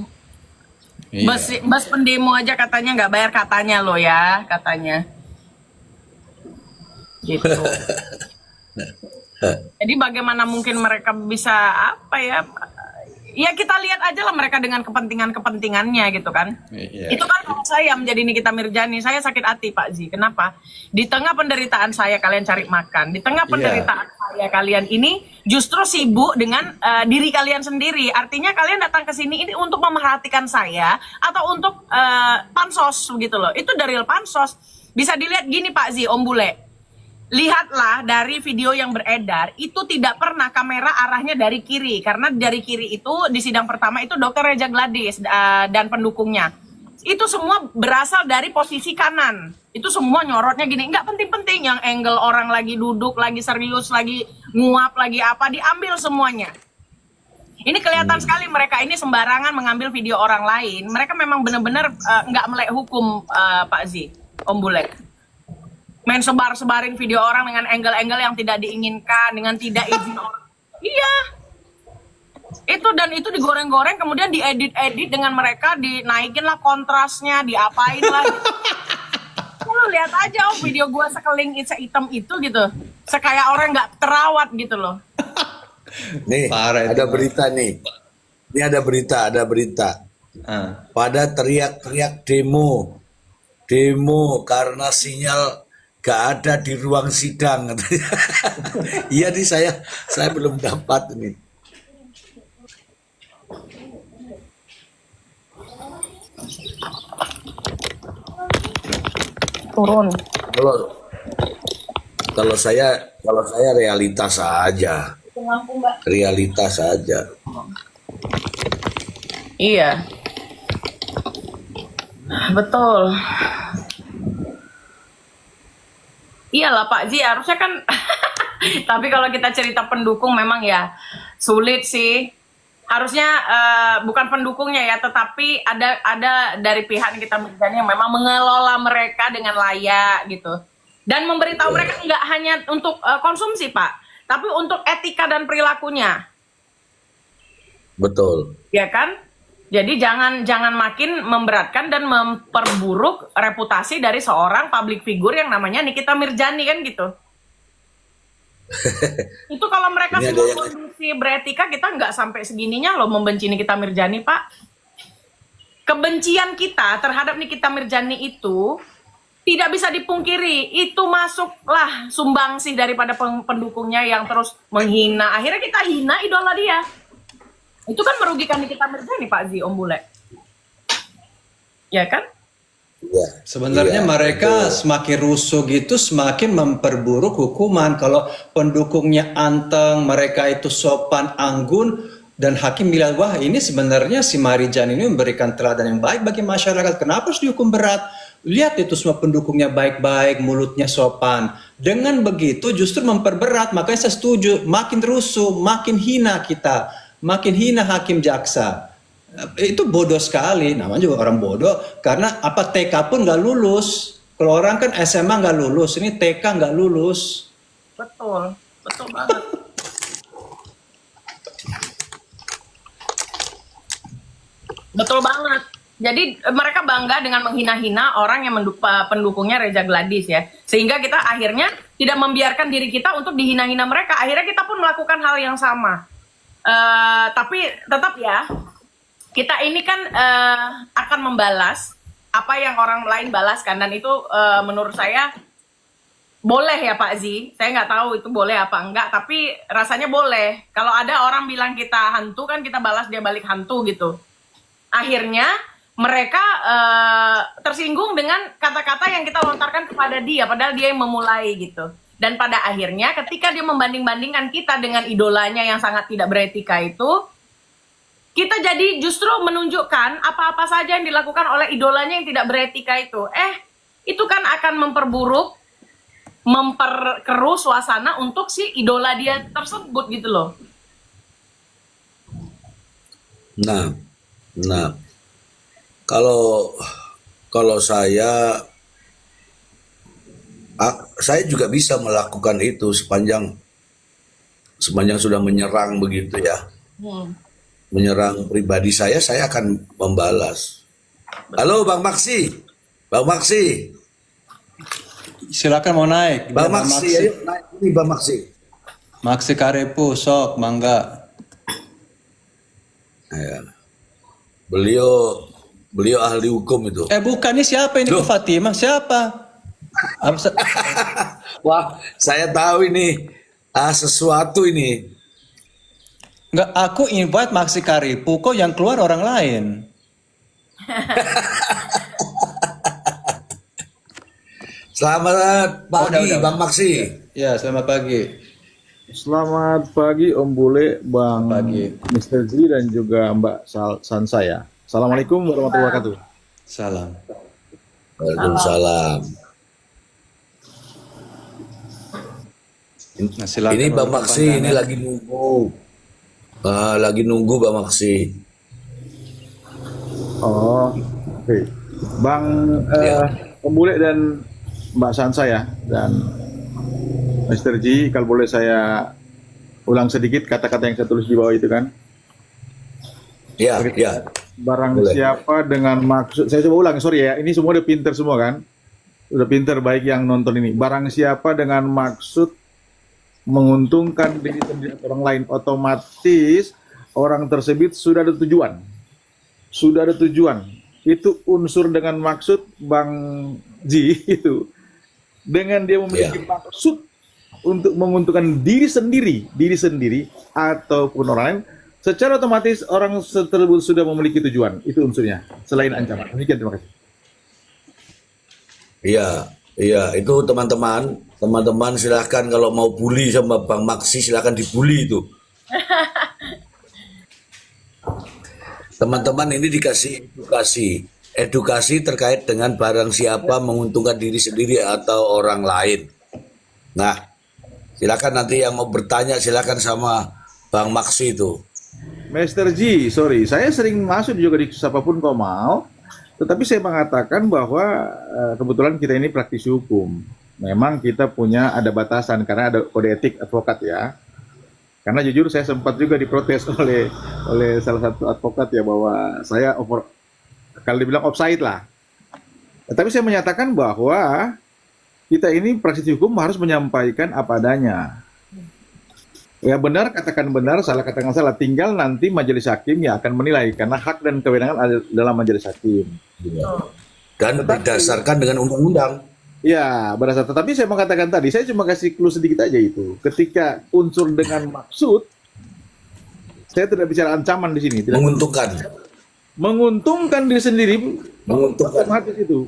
Iya. Bus pendemo aja katanya nggak bayar, katanya loh ya, katanya. Gitu. Jadi bagaimana mungkin mereka bisa apa ya? Ya kita lihat aja lah mereka dengan kepentingannya gitu kan. Iya. Itu kan kalau saya menjadi Nikita Mirjani, saya sakit hati Pak Zi. Kenapa? Di tengah penderitaan saya kalian cari makan. Di tengah penderitaan saya kalian ini justru sibuk dengan diri kalian sendiri. Artinya kalian datang ke sini ini untuk memerhatikan saya atau untuk pansos gitu loh. Itu dari pansos. Bisa dilihat gini Pak Zi, Om Bule. Lihatlah dari video yang beredar, itu tidak pernah kamera arahnya dari kiri. Karena dari kiri itu di sidang pertama itu Dr. Reja Gladys dan pendukungnya. Itu semua berasal dari posisi kanan. Itu semua nyorotnya gini, nggak penting-penting. Yang angle orang lagi duduk, lagi serius, lagi nguap, lagi apa, diambil semuanya. Ini kelihatan sekali mereka ini sembarangan mengambil video orang lain. Mereka memang benar-benar nggak melek hukum Pak Zi, Om Bule. Main sebarin video orang dengan angle-angle yang tidak diinginkan, dengan tidak izin orang. Iya. Itu digoreng-goreng, kemudian diedit-edit dengan mereka, dinaikin lah kontrasnya, diapain lah. Lu lihat aja video gua sekeling hitam itu gitu. Sekaya orang nggak terawat gitu loh. Nih, Parah itu, ada Mas. berita nih. Ini ada berita. Ah. Pada teriak-teriak demo karena sinyal gak ada di ruang sidang katanya. Iya nih, saya belum dapat nih. Turun. Kalau saya realitas saja. Realitas saja. Iya. Betul. Iyalah Pak Zi, harusnya kan. Tapi kalau kita cerita pendukung memang ya sulit sih. Harusnya bukan pendukungnya ya, tetapi ada dari pihak kita Mirjani yang memang mengelola mereka dengan layak gitu. Dan memberitahu mereka nggak hanya untuk konsumsi Pak, tapi untuk etika dan perilakunya. Betul. Ya kan? Jadi jangan makin memberatkan dan memperburuk reputasi dari seorang public figure yang namanya Nikita Mirjani kan gitu. Itu kalau mereka Ini semua ada yang- kondisi beretika, kita nggak sampai segininya loh membenci Nikita Mirjani Pak. Kebencian kita terhadap Nikita Mirjani itu tidak bisa dipungkiri. Itu masuklah sumbangsih daripada pendukungnya yang terus menghina. Akhirnya kita hina idola dia. Itu kan merugikan Nikita Mirjani Pak Zi, Om Bule. Ya kan? Iya. Sebenarnya Iya, mereka betul. semakin rusuh gitu, semakin memperburuk hukuman. Kalau pendukungnya anteng, mereka itu sopan, anggun, dan hakim bilang, wah ini sebenarnya si Marijan ini memberikan teladan yang baik bagi masyarakat. Kenapa harus dihukum berat? Lihat itu semua pendukungnya baik-baik, mulutnya sopan. Dengan begitu justru memperberat. Makanya saya setuju, makin rusuh, makin hina kita, makin hina hakim jaksa. Itu bodoh sekali, namanya juga orang bodoh. Karena apa TK pun nggak lulus. Kalau orang kan SMA nggak lulus, ini TK nggak lulus. Betul, betul banget. Betul banget. Jadi mereka bangga dengan menghina-hina orang yang pendukungnya Reza Gladys ya. Sehingga kita akhirnya tidak membiarkan diri kita untuk dihina-hina mereka. Akhirnya kita pun melakukan hal yang sama. Tapi tetap ya, kita ini kan akan membalas apa yang orang lain balaskan. Dan itu menurut saya boleh ya Pak Zi. Saya nggak tahu itu boleh apa enggak, tapi rasanya boleh. Kalau ada orang bilang kita hantu kan kita balas dia balik hantu gitu. Akhirnya mereka tersinggung dengan kata-kata yang kita lontarkan kepada dia, padahal dia yang memulai gitu. Dan pada akhirnya ketika dia membanding-bandingkan kita dengan idolanya yang sangat tidak beretika itu, kita jadi justru menunjukkan apa-apa saja yang dilakukan oleh idolanya yang tidak beretika itu. Itu kan akan memperkeruh suasana untuk si idola dia tersebut gitu loh. Nah, kalau saya juga bisa melakukan itu sepanjang sudah menyerang begitu ya. Menyerang pribadi saya akan membalas. Halo Bang Maksi. Silakan mau naik. Bang Maksi, ayo naik ini Bang Maksi. Maksi Karepu, sok, mangga. Ya. Beliau ahli hukum itu. Bukan, ini siapa ini Loh. Ke Fatimah? Siapa? Wah, saya tahu ini sesuatu ini. Enggak, aku invite Maksi Karepu, kok yang keluar orang lain. Selamat pagi udah. Bang Maksi. Ya, selamat pagi. Selamat pagi Om Bule, Bang Pagi. Mr. Z dan juga Mbak Sansaya. Assalamualaikum warahmatullahi wabarakatuh. Salam. Waalaikumsalam. Nah, silakan. Ini Bang Maksi ini lagi nunggu. Lagi nunggu Bang Maksi. Oh, oke. Bang Om Bule dan Mbak Sansaya dan Mr. G, kalau boleh saya ulang sedikit kata-kata yang saya tulis di bawah itu kan. Ya. Barang Boleh. siapa dengan maksud, saya coba ulang, sorry ya, ini semua udah pinter semua kan, udah pinter baik yang nonton ini. Barang siapa dengan maksud menguntungkan diri sendiri atau orang lain, otomatis orang tersebut sudah ada tujuan. Itu unsur dengan maksud Bang Ji itu. Dengan dia memiliki maksud untuk menguntungkan diri sendiri ataupun orang lain, secara otomatis orang tersebut sudah memiliki tujuan. Itu unsurnya, selain ancaman. Demikian, terima kasih. Iya, itu teman-teman silahkan kalau mau bully sama Bang Maksi silahkan dibully itu. Teman-teman ini dikasih edukasi terkait dengan barang siapa menguntungkan diri sendiri atau orang lain. Nah, silakan nanti yang mau bertanya silakan sama Bang Maksi itu. Mr. G, sorry, saya sering masuk juga di siapapun kau mau, tetapi saya mengatakan bahwa kebetulan kita ini praktisi hukum. Memang kita ada batasan karena ada kode etik advokat ya. Karena jujur saya sempat juga diprotes oleh salah satu advokat ya bahwa saya kalau dibilang offside lah. Tapi saya menyatakan bahwa kita ini praktisi hukum harus menyampaikan apa adanya. Ya benar, katakan benar, salah katakan salah. Tinggal nanti majelis hakim yang akan menilai karena hak dan kewenangan ada dalam majelis hakim. Dan berdasarkan dengan undang-undang. Ya, berdasarkan. Tetapi saya mengatakan tadi, saya cuma kasih clue sedikit aja itu. Ketika unsur dengan maksud, saya tidak bicara ancaman di sini. Tidak. Menguntungkan diri sendiri,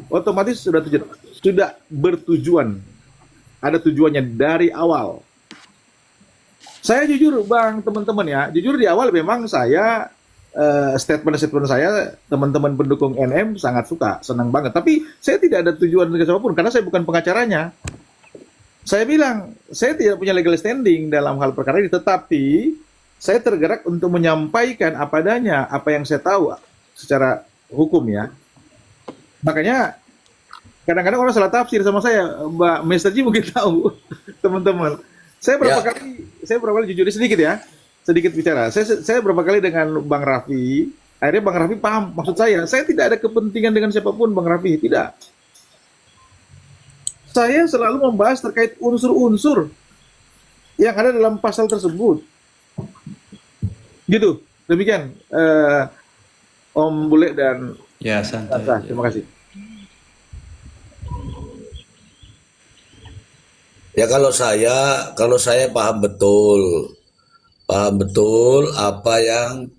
otomatis sudah bertujuan, ada tujuannya dari awal. Saya jujur Bang, teman-teman ya, jujur di awal memang saya statement saya, teman-teman pendukung NM sangat suka, senang banget. Tapi saya tidak ada tujuan ke siapapun karena saya bukan pengacaranya. Saya bilang saya tidak punya legal standing dalam hal perkara ini, tetapi saya tergerak untuk menyampaikan apa adanya, apa yang saya tahu secara hukum ya. Makanya kadang-kadang orang salah tafsir sama saya, Mbak Mr. Ji mungkin tahu, teman-teman. Ya. Saya berapa kali jujur sedikit ya, sedikit bicara. Saya berapa kali dengan Bang Raffi, akhirnya Bang Raffi paham maksud saya. Saya tidak ada kepentingan dengan siapapun, Bang Raffi, tidak. Saya selalu membahas terkait unsur-unsur yang ada dalam pasal tersebut. Gitu. Demikian, Om Bule dan Ya, santai. Sasa. Terima kasih. Ya kalau saya paham betul apa yang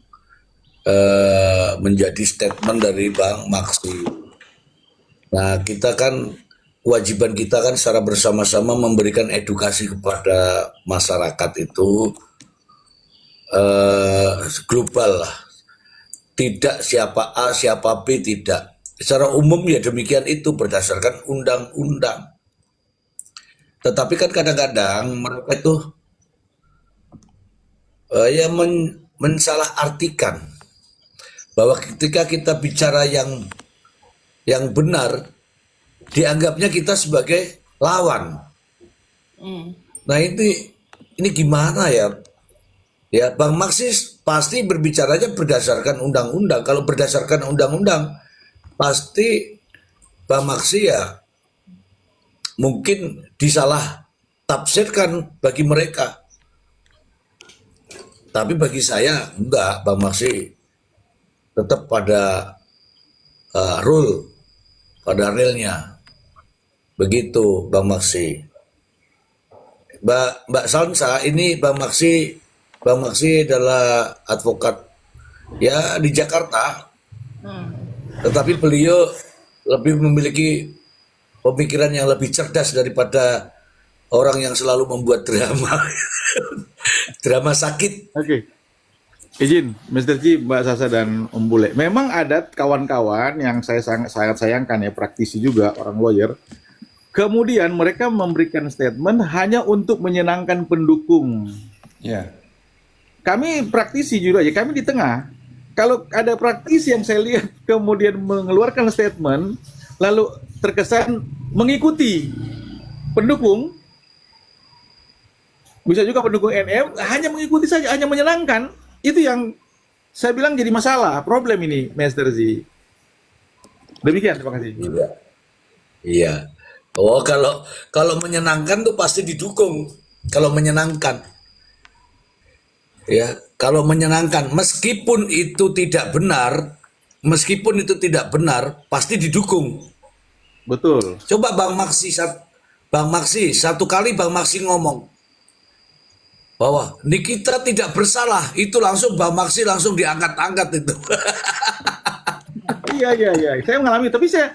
menjadi statement dari Bang Maksi. Nah, kita kan kewajiban kita kan secara bersama-sama memberikan edukasi kepada masyarakat itu global lah. Tidak siapa A, siapa B, tidak. Secara umum ya demikian itu berdasarkan undang-undang. Tetapi kan kadang-kadang mereka itu ya mensalahartikan bahwa ketika kita bicara yang benar, dianggapnya kita sebagai lawan. Nah ini gimana ya? Ya Bang Maksis pasti berbicaranya berdasarkan undang-undang. Kalau berdasarkan undang-undang, pasti Bang Maksi ya mungkin disalah tafsirkan bagi mereka. Tapi bagi saya enggak, Bang Maksi tetap pada rule, pada realnya. Begitu Bang Maksi. Mbak Sansa ini Bang Maksi adalah advokat ya di Jakarta. Tetapi beliau lebih memiliki pemikiran yang lebih cerdas daripada orang yang selalu membuat drama. Drama sakit. Oke. Izin, Mr. Ji, Mbak Sasa dan Om Bule. Memang ada kawan-kawan yang saya sangat sayangkan ya, praktisi juga, orang lawyer. Kemudian mereka memberikan statement hanya untuk menyenangkan pendukung. Ya. Kami praktisi juga ya, kami di tengah. Kalau ada praktisi yang saya lihat kemudian mengeluarkan statement, lalu terkesan mengikuti pendukung, bisa juga pendukung NM, hanya mengikuti saja, hanya menyenangkan. Itu yang saya bilang jadi masalah, problem ini, Master Z. Demikian, terima kasih. Iya. Iya. Oh, kalau menyenangkan tuh pasti didukung. Kalau menyenangkan. Ya, kalau menyenangkan meskipun itu tidak benar, pasti didukung. Betul. Coba Bang Maksi satu kali Bang Maksi ngomong bahwa Nikita tidak bersalah, itu langsung Bang Maksi langsung diangkat-angkat itu. Iya. Saya mengalami, tapi saya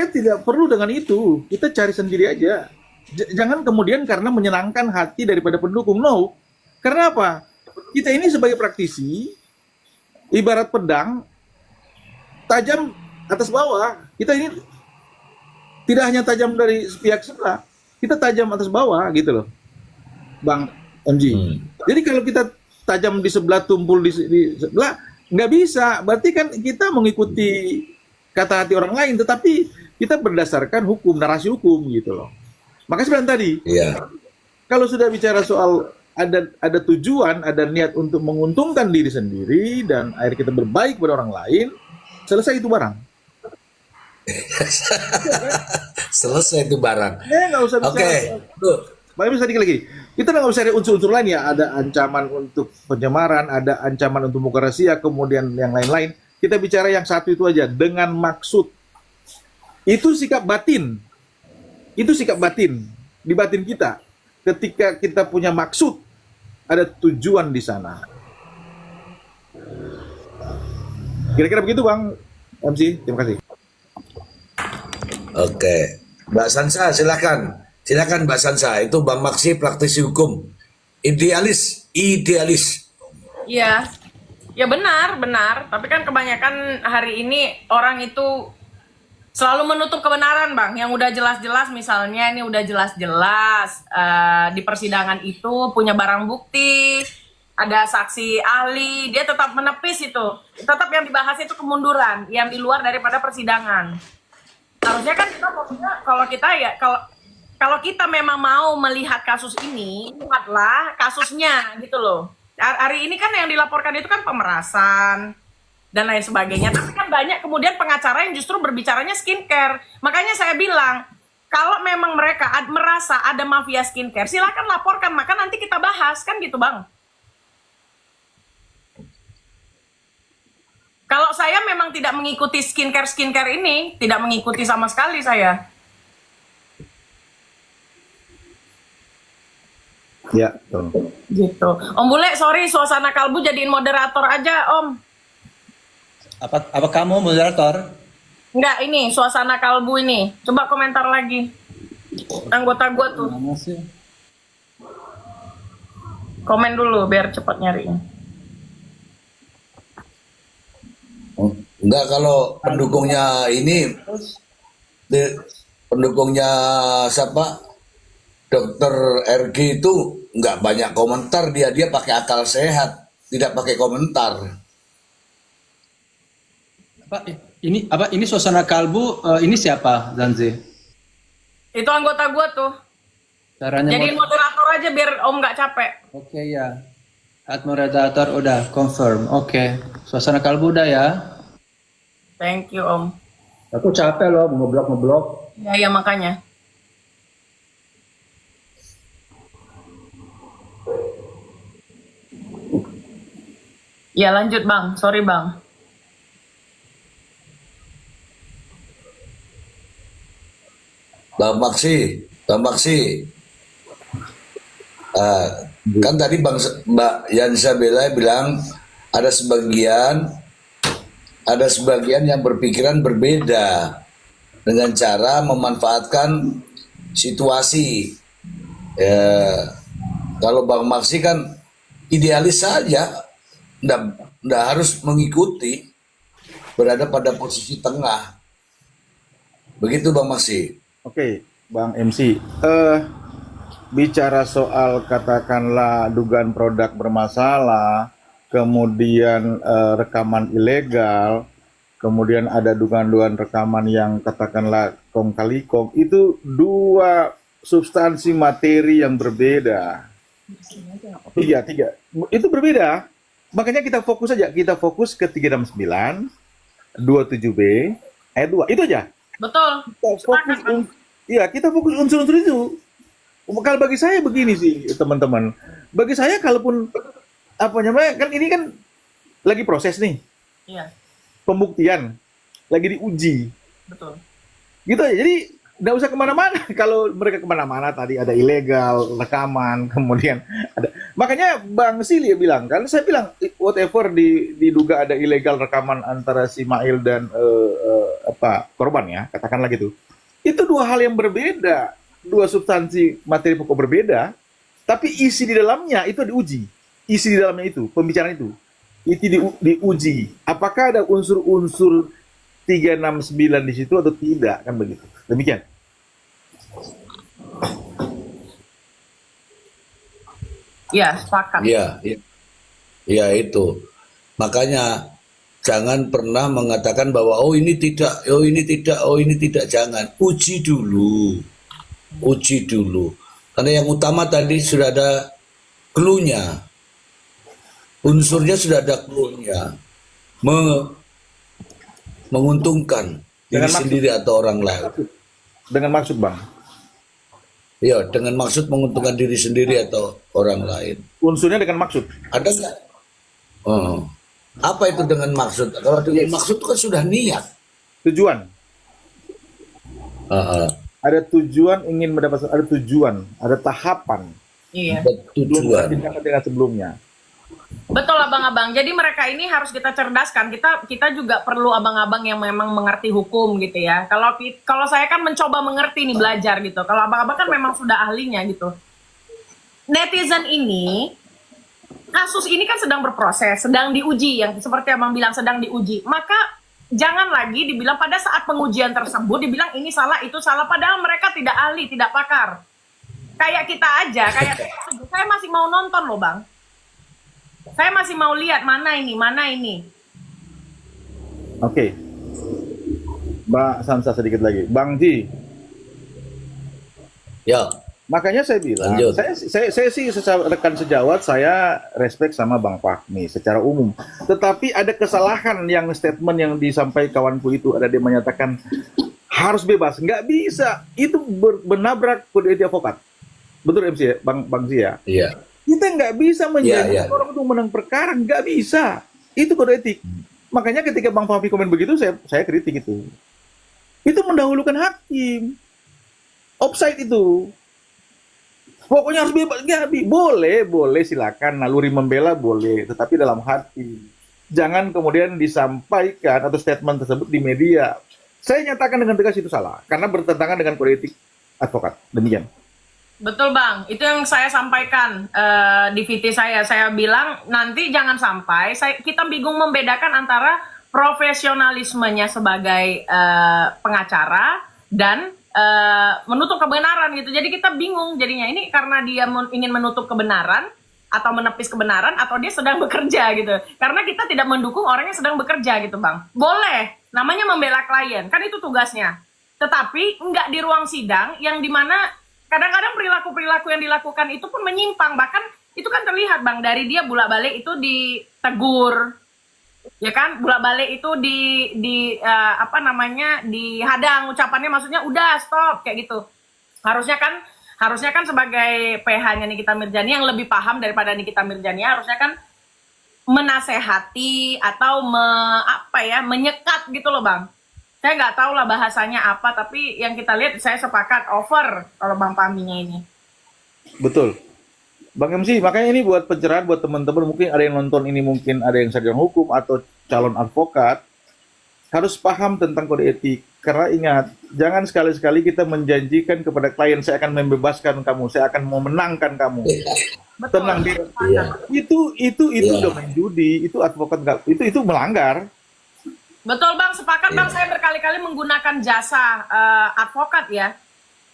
tidak perlu dengan itu. Kita cari sendiri aja. Jangan kemudian karena menyenangkan hati daripada pendukung. No. Karena apa? Kita ini sebagai praktisi, ibarat pedang, tajam atas bawah. Kita ini tidak hanya tajam dari pihak sebelah, kita tajam atas bawah gitu loh, Bang MG. Jadi kalau kita tajam di sebelah, tumpul di sebelah, nggak bisa. Berarti kan kita mengikuti kata hati orang lain, tetapi kita berdasarkan hukum, narasi hukum gitu loh. Makanya sebenarnya tadi, kalau sudah bicara soal ada tujuan, ada niat untuk menguntungkan diri sendiri dan akhirnya kita berbaik pada orang lain, selesai itu barang. Selesai itu barang. Nggak usah bicara. Oke. Bahkan sedikit lagi, kita nggak usah cari unsur-unsur lain ya. Ada ancaman untuk penyemaran, ada ancaman untuk muka rahasia, kemudian yang lain-lain. Kita bicara yang satu itu aja, dengan maksud. Itu sikap batin. Itu sikap batin di batin kita. Ketika kita punya maksud, ada tujuan di sana. Kira-kira begitu Bang MC. Terima kasih. Oke. Mbak Sansa silakan. Silakan Mbak Sansa. Itu Bang Maksi praktisi hukum. Idealis. Iya. Ya benar. Tapi kan kebanyakan hari ini orang itu Selalu menutup kebenaran, Bang. Yang udah jelas-jelas, misalnya ini udah jelas-jelas di persidangan itu punya barang bukti, ada saksi ahli, dia tetap menepis itu. Tetap yang dibahas itu kemunduran, yang di luar daripada persidangan. Harusnya kan kita fokusnya kalau kita memang mau melihat kasus ini, lihatlah kasusnya gitu loh. Hari ini kan yang dilaporkan itu kan pemerasan dan lain sebagainya. Tapi kan banyak kemudian pengacara yang justru berbicaranya skincare. Makanya saya bilang, kalau memang mereka merasa ada mafia skincare, silakan laporkan, maka nanti kita bahas, kan gitu Bang. Kalau saya memang tidak mengikuti skincare ini, tidak mengikuti sama sekali saya. Ya, betul. Gitu. Om Bule, sorry, suasana kalbu jadiin moderator aja, Om. Apa kamu moderator? Enggak, ini suasana kalbu ini. Coba komentar lagi. Anggota gua tuh. Mana sih? Komen dulu biar cepat nyarinya. Enggak, kalau pendukungnya ini, pendukungnya siapa? Dokter RG itu nggak banyak komentar, dia pakai akal sehat, tidak pakai komentar. Ini suasana kalbu, ini siapa Zanzi? Itu anggota gua tuh. Caranya Jadiin moderator aja biar Om nggak capek. Oke ya. Moderator udah confirm. Oke. Suasana kalbu udah ya. Thank you, Om. Aku capek loh ngeblok. Ya makanya. Ya lanjut Bang, sorry Bang. Bang Maksi, kan tadi Mbak Yansa Bella bilang ada sebagian yang berpikiran berbeda dengan cara memanfaatkan situasi. Kalau Bang Maksi kan idealis saja, nggak harus mengikuti, berada pada posisi tengah. Begitu Bang Maksi. Oke, Bang MC. Bicara soal katakanlah dugaan produk bermasalah, kemudian rekaman ilegal, kemudian ada dugaan-dugaan rekaman yang katakanlah kong kali kong, itu dua substansi materi yang berbeda. Tiga. Itu berbeda. Makanya kita fokus saja, kita fokus ke 369, 27B, ayat 2, itu aja. Betul. Kita fokus unsur-unsur itu. Kalau bagi saya begini sih, teman-teman. Bagi saya kalaupun apa namanya, kan ini kan lagi proses nih. Iya. Pembuktian lagi diuji. Betul. Gitu aja. Jadi nggak usah kemana-mana. Kalau mereka kemana-mana tadi ada ilegal rekaman, kemudian ada. Makanya Bang Silly bilang kan, saya bilang whatever diduga ada ilegal rekaman antara si Mail dan korban ya, katakanlah gitu. Itu dua hal yang berbeda, dua substansi materi pokok berbeda, tapi isi di dalamnya itu diuji. Isi di dalamnya itu, pembicaraan itu diuji. Apakah ada unsur-unsur 369 di situ atau tidak, kan begitu. Demikian. Ya, sepakat. Iya itu. Makanya jangan pernah mengatakan bahwa oh ini tidak, jangan. Uji dulu. Karena yang utama tadi sudah ada clue-nya. Unsurnya sudah ada clue-nya. Menguntungkan diri sendiri atau orang lain. Dengan maksud, Bang? Iya, dengan maksud menguntungkan diri sendiri atau orang lain. Unsurnya dengan maksud? Ada nggak? Apa itu dengan maksud? Kalau dengan maksud itu kan sudah niat. Tujuan. Ada tujuan ingin mendapatkan, ada tujuan, ada tahapan. Iya. Tujuan. Dengan sebelumnya. Betul abang-abang. Jadi mereka ini harus kita cerdaskan. Kita juga perlu abang-abang yang memang mengerti hukum gitu ya. Kalau saya kan mencoba mengerti nih, belajar gitu. Kalau abang-abang kan memang sudah ahlinya gitu. Netizen ini, kasus ini kan sedang berproses, sedang diuji, yang seperti abang bilang sedang diuji. Maka jangan lagi dibilang pada saat pengujian tersebut dibilang ini salah itu salah, padahal mereka tidak ahli, tidak pakar. Kayak kita aja, saya masih mau nonton loh Bang. Saya masih mau lihat mana ini. Oke. Mbak Sansa sedikit lagi. Bang Ji, Ya, makanya saya bilang, lanjut. saya sih secara rekan sejawat saya respect sama Bang Fahmi secara umum. Tetapi ada kesalahan yang statement yang disampaikan kawanku itu, ada dia menyatakan harus bebas, nggak bisa. Itu menabrak kode etik advokat. Betul MC ya, Bang Zia? Iya. Kita nggak bisa menjadi Iya. orang untuk menang perkara, nggak bisa. Itu kode etik. Makanya ketika Bang Fahmi komen begitu, saya kritik itu. Itu mendahulukan hakim. Offside itu. Pokoknya harus bebas. Nggak, boleh silakan. Naluri membela boleh, tetapi dalam hati. Jangan kemudian disampaikan atau statement tersebut di media. Saya nyatakan dengan tegas itu salah, karena bertentangan dengan kode etik advokat. Demikian. Betul Bang, itu yang saya sampaikan di VT saya. Saya bilang nanti jangan sampai kita bingung membedakan antara profesionalismenya sebagai pengacara dan menutup kebenaran gitu. Jadi kita bingung jadinya, ini karena dia ingin menutup kebenaran atau menepis kebenaran, atau dia sedang bekerja gitu. Karena kita tidak mendukung orang yang sedang bekerja gitu Bang. Boleh, namanya membela klien, kan itu tugasnya. Tetapi nggak di ruang sidang yang dimana kadang-kadang perilaku-perilaku yang dilakukan itu pun menyimpang. Bahkan itu kan terlihat Bang, dari dia bolak-balik itu ditegur, ya kan, bolak-balik itu dihadang ucapannya, maksudnya udah stop kayak gitu. Harusnya kan sebagai PH-nya Nikita Mirzani yang lebih paham daripada Nikita Mirzani, harusnya kan menasehati atau menyekat gitu loh Bang. Saya nggak tahu lah bahasanya apa, tapi yang kita lihat saya sepakat over kalau Bang Fahminya ini. Betul. Bang MC, makanya ini buat pencerahan buat teman-teman, mungkin ada yang nonton ini, mungkin ada yang sarjana hukum atau calon advokat, harus paham tentang kode etik. Karena ingat, jangan sekali-sekali kita menjanjikan kepada klien, saya akan membebaskan kamu, saya akan memenangkan kamu. Betul. Tenang dia. Iya. Itu Iya. udah main judi, itu advokat nggak, itu melanggar. Betul Bang, sepakat Bang. Saya berkali-kali menggunakan jasa advokat ya.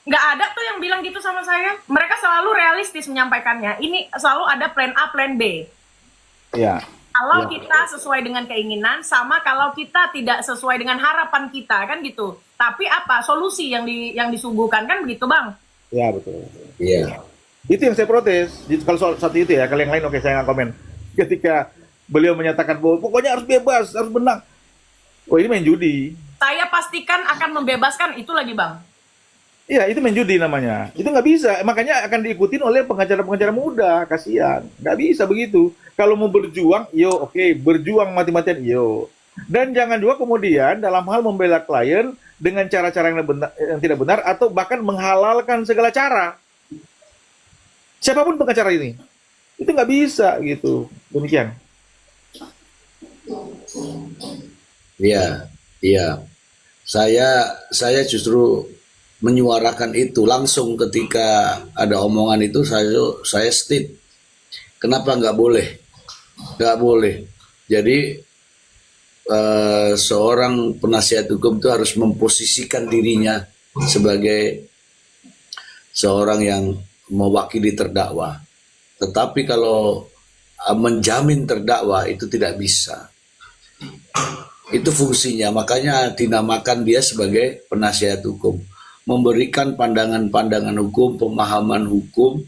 Nggak ada tuh yang bilang gitu sama saya. Mereka selalu realistis menyampaikannya. Ini selalu ada plan A, plan B. Ya. Kalau Ya. kita sesuai dengan keinginan, sama kalau kita tidak sesuai dengan harapan kita, kan gitu. Tapi apa solusi yang disuguhkan, kan begitu Bang? Ya, betul. Iya. Itu yang saya protes. Kalau soal satu itu ya, kalau yang lain oke, saya nggak komen. Ketika beliau menyatakan bahwa pokoknya harus bebas, harus menang. Oh, ini main judi. Saya pastikan akan membebaskan itu lagi Bang. Iya, itu main judi namanya. Itu nggak bisa. Makanya akan diikutin oleh pengacara-pengacara muda. Kasihan. Nggak bisa begitu. Kalau mau berjuang, oke. Berjuang mati-matian, Dan jangan juga kemudian dalam hal membela klien dengan cara-cara yang tidak benar, atau bahkan menghalalkan segala cara. Siapapun pengacara ini. Itu nggak bisa gitu. Demikian. Iya, iya. Saya justru menyuarakan itu langsung ketika ada omongan itu, saya state. Kenapa nggak boleh? Nggak boleh. Jadi seorang penasihat hukum itu harus memposisikan dirinya sebagai seorang yang mewakili terdakwa. Tetapi kalau menjamin terdakwa itu tidak bisa. Itu fungsinya, makanya dinamakan dia sebagai penasihat hukum. Memberikan pandangan-pandangan hukum, pemahaman hukum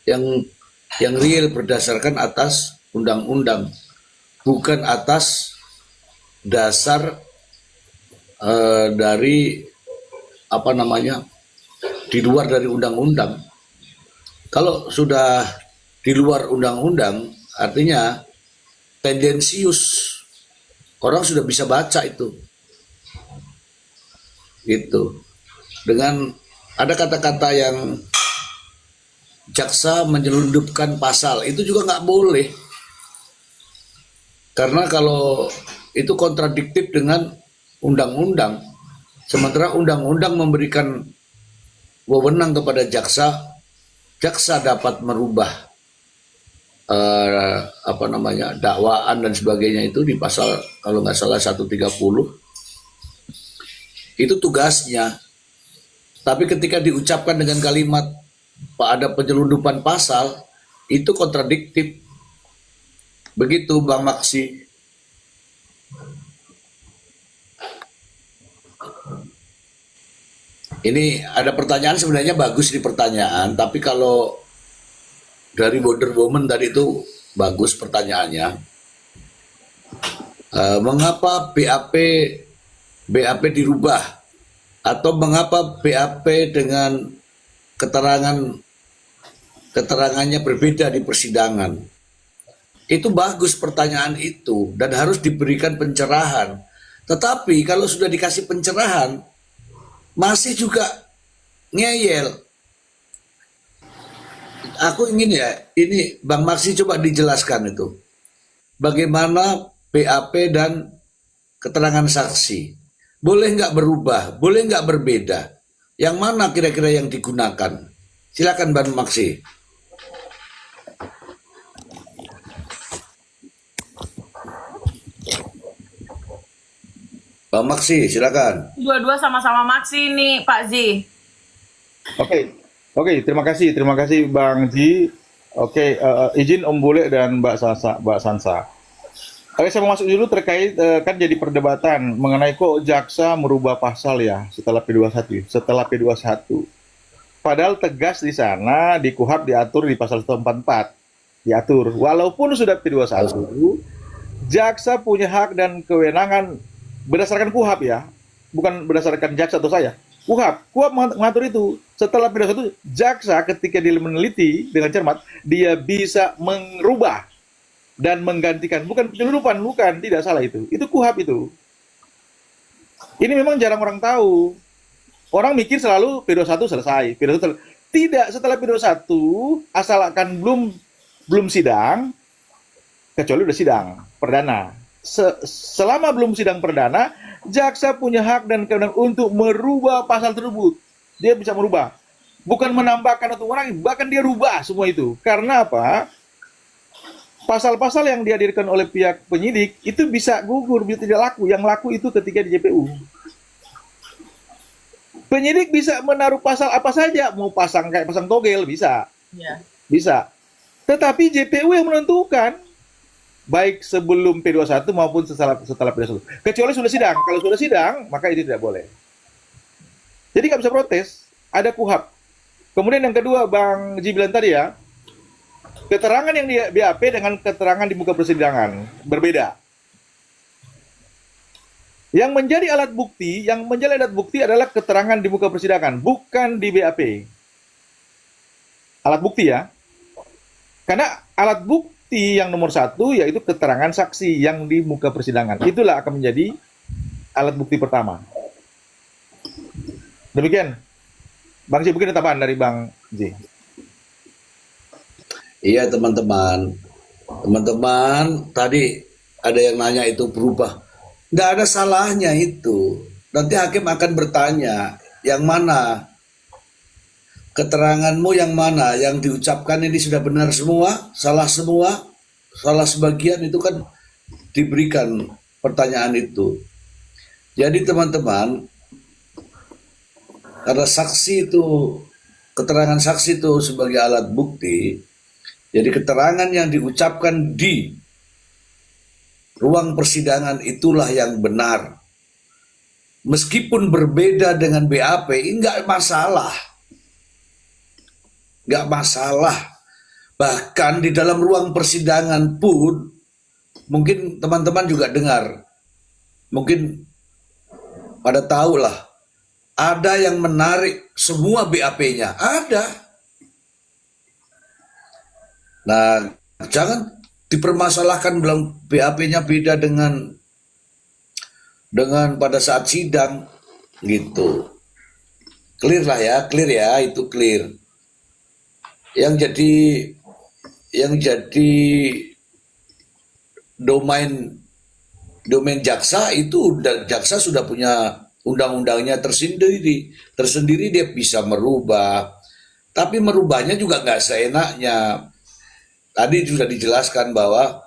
yang real berdasarkan atas undang-undang, bukan atas dasar dari di luar dari undang-undang. Kalau sudah di luar undang-undang, artinya tendensius. Orang sudah bisa baca itu. Gitu. Dengan ada kata-kata yang jaksa menyelundupkan pasal, itu juga nggak boleh. Karena kalau itu kontradiktif dengan undang-undang. Sementara undang-undang memberikan wewenang kepada jaksa, jaksa dapat merubah dakwaan dan sebagainya itu di pasal kalau nggak salah 130 Itu tugasnya. Tapi ketika diucapkan dengan kalimat ada penyelundupan pasal, itu kontradiktif. Begitu Bang Maksi. Ini ada pertanyaan, sebenarnya bagus di pertanyaan, tapi kalau dari Wonder Woman tadi itu bagus pertanyaannya. Mengapa BAP dirubah, atau mengapa BAP dengan keterangannya berbeda di persidangan? Itu bagus pertanyaan itu dan harus diberikan pencerahan. Tetapi kalau sudah dikasih pencerahan masih juga ngeyel. Aku ingin ya, ini Bang Maksi coba dijelaskan itu. Bagaimana BAP dan keterangan saksi boleh nggak berubah, boleh nggak berbeda? Yang mana kira-kira yang digunakan? Silakan Bang Maksi. Bang Maksi, silakan. Dua-dua sama-sama Maksi nih, Pak Zi. Oke, terima kasih Bang Ji. Oke, izin Om Bule dan Mbak Sansa. Oke, saya mau masuk dulu terkait kan jadi perdebatan mengenai kok jaksa merubah pasal ya setelah P21. Padahal tegas di sana di KUHP diatur di pasal 144. Diatur. Walaupun sudah P21, jaksa punya hak dan kewenangan berdasarkan KUHP ya, bukan berdasarkan jaksa atau saya. KUHP mengatur itu. Setelah P21, jaksa ketika dia meneliti dengan cermat, dia bisa merubah dan menggantikan. Bukan penyelundupan, bukan, tidak salah itu. Itu KUHP itu. Ini memang jarang orang tahu. Orang mikir selalu P21 selesai. Tidak, setelah P21, asalkan belum sidang, kecuali udah sidang perdana. Selama belum sidang perdana, jaksa punya hak dan kewenangan untuk merubah pasal tersebut. Dia bisa merubah. Bukan menambahkan atau mengurangi, bahkan dia rubah semua itu. Karena apa? Pasal-pasal yang dihadirkan oleh pihak penyidik itu bisa gugur, bisa tidak laku. Yang laku itu ketika di JPU. Penyidik bisa menaruh pasal apa saja, mau pasang kayak pasang togel, bisa. Ya. Bisa. Tetapi JPU yang menentukan, baik sebelum P21 maupun setelah P21. Kecuali sudah sidang. Kalau sudah sidang, maka itu tidak boleh. Jadi nggak bisa protes. Ada KUHP. Kemudian yang kedua, Bang Ji bilang tadi ya, keterangan yang di BAP dengan keterangan di muka persidangan berbeda. Yang menjadi alat bukti adalah keterangan di muka persidangan, bukan di BAP. Alat bukti ya. Karena alat bukti yang nomor satu yaitu keterangan saksi yang di muka persidangan. Itulah akan menjadi alat bukti pertama. Demikian. Bang Ji, mungkin ada tambahan dari Bang Ji. Iya teman-teman. Teman-teman, tadi ada yang nanya itu berubah. Nggak ada salahnya itu. Nanti hakim akan bertanya, yang mana? Keteranganmu yang mana? Yang diucapkan ini sudah benar semua? Salah semua? Salah sebagian? Itu kan diberikan pertanyaan itu. Jadi teman-teman, karena saksi itu, keterangan saksi itu sebagai alat bukti, jadi keterangan yang diucapkan di ruang persidangan itulah yang benar. Meskipun berbeda dengan BAP, enggak masalah. Enggak masalah. Bahkan di dalam ruang persidangan pun, mungkin teman-teman juga dengar, mungkin pada tahu lah, ada yang menarik semua BAP-nya, ada. Nah, jangan dipermasalahkan bilang BAP-nya beda dengan pada saat sidang gitu. Clear lah ya, clear ya, itu clear. Yang jadi domain jaksa itu, jaksa sudah punya undang-undangnya tersendiri dia bisa merubah, tapi merubahnya juga nggak seenaknya. Tadi sudah dijelaskan bahwa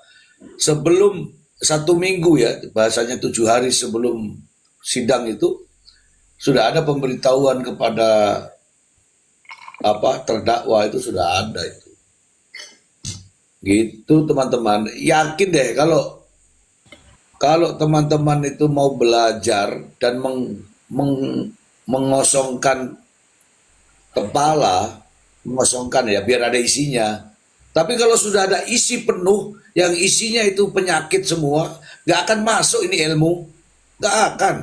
sebelum 1 minggu ya, bahasanya 7 hari sebelum sidang itu sudah ada pemberitahuan kepada terdakwa, itu sudah ada itu. Gitu teman-teman. Yakin deh kalau teman-teman itu mau belajar dan mengosongkan kepala, mengosongkan ya biar ada isinya. Tapi kalau sudah ada isi penuh, yang isinya itu penyakit semua, nggak akan masuk ini ilmu, nggak akan.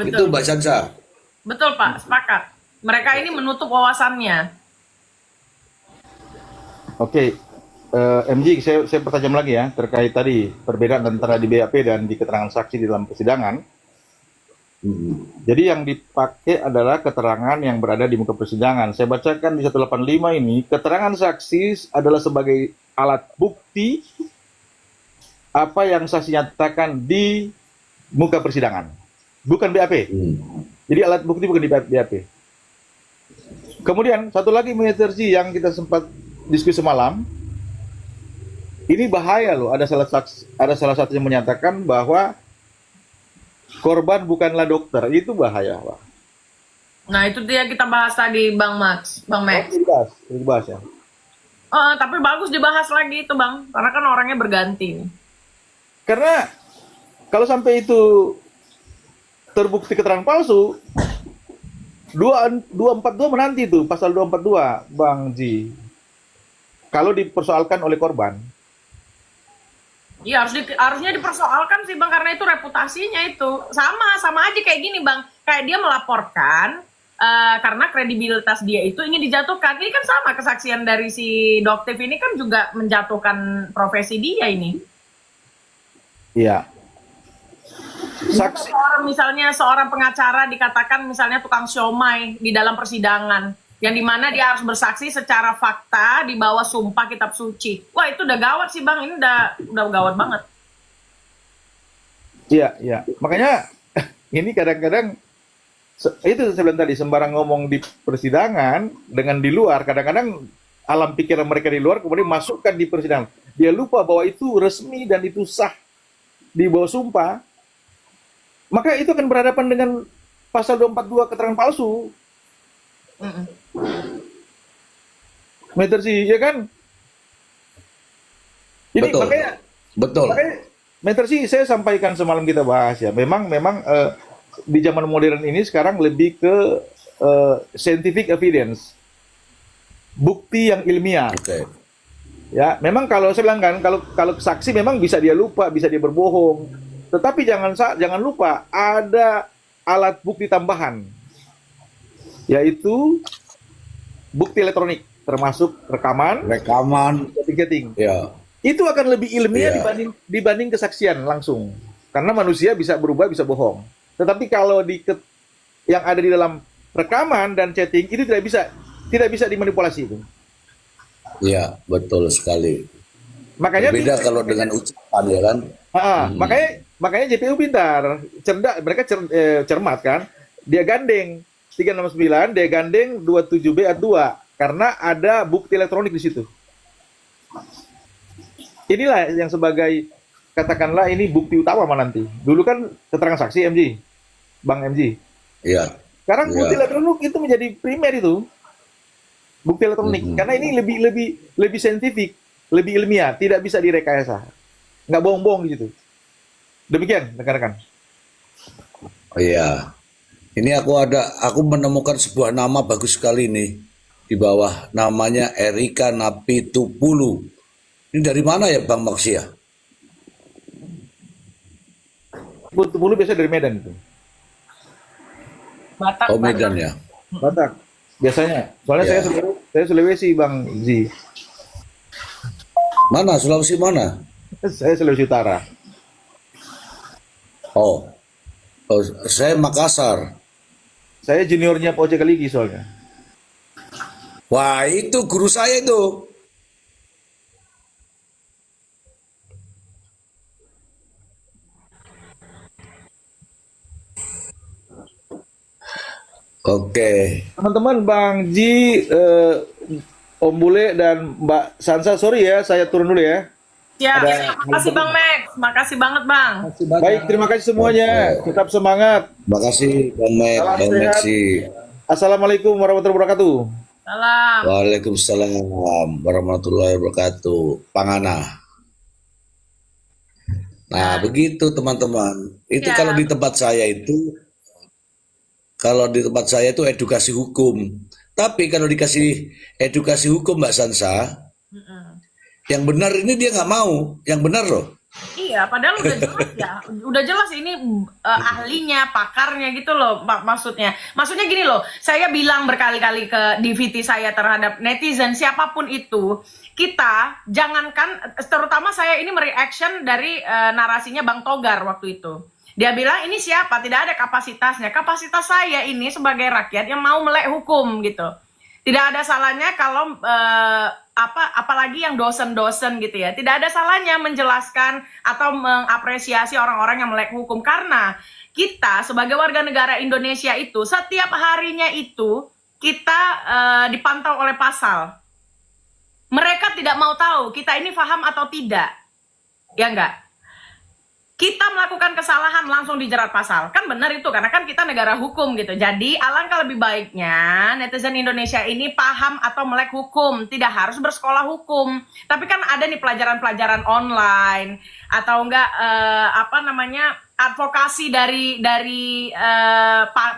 Itu Betul. Mbak Sansa. Betul, Pak, sepakat. Mereka ini menutup wawasannya. Oke, MJ, saya pertajam lagi ya terkait tadi perbedaan antara di BAP dan di keterangan saksi di dalam persidangan. Jadi yang dipakai adalah keterangan yang berada di muka persidangan. Saya bacakan di 185 ini, keterangan saksi adalah sebagai alat bukti apa yang saksi nyatakan di muka persidangan, bukan BAP. Jadi alat bukti bukan di BAP. Kemudian satu lagi Mr. G yang kita sempat diskusi semalam, ini bahaya loh. Ada salah satu yang menyatakan bahwa korban bukanlah dokter. Itu bahaya, Pak. Nah, itu dia kita bahas tadi, Bang Max. Dibahas ya. Tapi bagus dibahas lagi itu, Bang. Karena kan orangnya berganti. Karena kalau sampai itu terbukti keterangan palsu, 242 menanti itu, pasal 242, Bang Ji. Kalau dipersoalkan oleh korban. Iya, harusnya dipersoalkan sih, Bang, karena itu reputasinya itu. Sama aja kayak gini, Bang. Kayak dia melaporkan karena kredibilitas dia itu ingin dijatuhkan. Ini kan sama kesaksian dari si Doktif ini kan juga menjatuhkan profesi dia ini. Iya. Saksi Misalnya seorang pengacara dikatakan misalnya tukang siomay di dalam persidangan, yang dimana dia harus bersaksi secara fakta di bawah sumpah kitab suci. Wah, itu udah gawat sih, Bang. Ini udah gawat banget. Iya. Makanya ini kadang-kadang itu saya bilang tadi, sembarang ngomong di persidangan dengan di luar, kadang-kadang alam pikiran mereka di luar kemudian masukkan di persidangan. Dia lupa bahwa itu resmi dan itu sah di bawah sumpah. Maka itu akan berhadapan dengan pasal 242 keterangan palsu. Meter sih, ya kan? Jadi Betul. makanya Meter sih saya sampaikan semalam kita bahas ya. Memang di zaman modern ini sekarang lebih ke scientific evidence, bukti yang ilmiah. Oke. Ya, memang kalau saya bilang kan, kalau saksi memang bisa dia lupa, bisa dia berbohong. Tetapi jangan lupa ada alat bukti tambahan, yaitu bukti elektronik, termasuk rekaman, chatting. Ya. Itu akan lebih ilmiah Iya. dibanding kesaksian langsung, karena manusia bisa berubah, bisa bohong. Tetapi kalau yang ada di dalam rekaman dan chatting itu tidak bisa dimanipulasi itu. Iya, betul sekali. Makanya Beda kalau dengan ucapan ya kan. Makanya JPU pintar, cerdas, mereka cermat kan. Dia gandeng 369, dia gandeng 27B ayat 2 karena ada bukti elektronik di situ. Inilah yang sebagai, katakanlah ini bukti utama nanti. Dulu kan keterangan saksi Bang MJ. Iya. Sekarang Iya. bukti elektronik itu menjadi primer itu. Bukti elektronik karena ini lebih saintifik, lebih ilmiah, tidak bisa direkayasa. Nggak bohong-bohong di situ. Demikian, rekan-rekan. Oh iya. Ini aku menemukan sebuah nama bagus sekali nih di bawah, namanya Erika Napitupulu. Ini dari mana ya Bang Maksia? Bulu biasa dari Medan itu. Batak. Oh, Medan ya. Batak. Biasanya. Soalnya Ya. saya Sulawesi, Bang Z. Mana? Sulawesi mana? Saya Sulawesi Utara. Oh, saya Makassar. Saya juniornya Pak Oce Kaligi soalnya. Wah, itu guru saya itu. Oke. Teman-teman, Bang Ji, Om Bule dan Mbak Sansa, sorry ya, saya turun dulu ya. Ya, Ada- terima kasih Bang Max. Makasih banget Bang. Makasih banyak. Baik, terima kasih semuanya. Tetap semangat. Makasih Bang Mek, Salam Bang sehat. Meksi. Assalamualaikum warahmatullahi wabarakatuh. Salam. Waalaikumsalam warahmatullahi wabarakatuh. Pangana. Nah, begitu teman-teman. Itu Ya. kalau di tempat saya itu edukasi hukum. Tapi kalau dikasih edukasi hukum Mbak Sansa, yang benar ini dia nggak mau. Yang benar loh. Iya, padahal udah jelas ya, udah jelas ini ahlinya, pakarnya gitu loh, maksudnya. Maksudnya gini loh, saya bilang berkali-kali ke DVT saya terhadap netizen siapapun itu, kita jangankan, terutama saya ini mereaction dari narasinya Bang Togar waktu itu. Dia bilang ini siapa? Tidak ada kapasitasnya. Kapasitas saya ini sebagai rakyat yang mau melek hukum gitu. Tidak ada salahnya kalau apalagi yang dosen-dosen gitu ya. Tidak ada salahnya menjelaskan atau mengapresiasi orang-orang yang melek hukum, karena kita sebagai warga negara Indonesia itu setiap harinya itu kita dipantau oleh pasal. Mereka tidak mau tahu kita ini paham atau tidak. Ya enggak? Kita melakukan kesalahan langsung dijerat pasal. Kan benar itu, karena kan kita negara hukum gitu. Jadi alangkah lebih baiknya netizen Indonesia ini paham atau melek hukum. Tidak harus bersekolah hukum. Tapi kan ada nih pelajaran-pelajaran online. Atau enggak, advokasi dari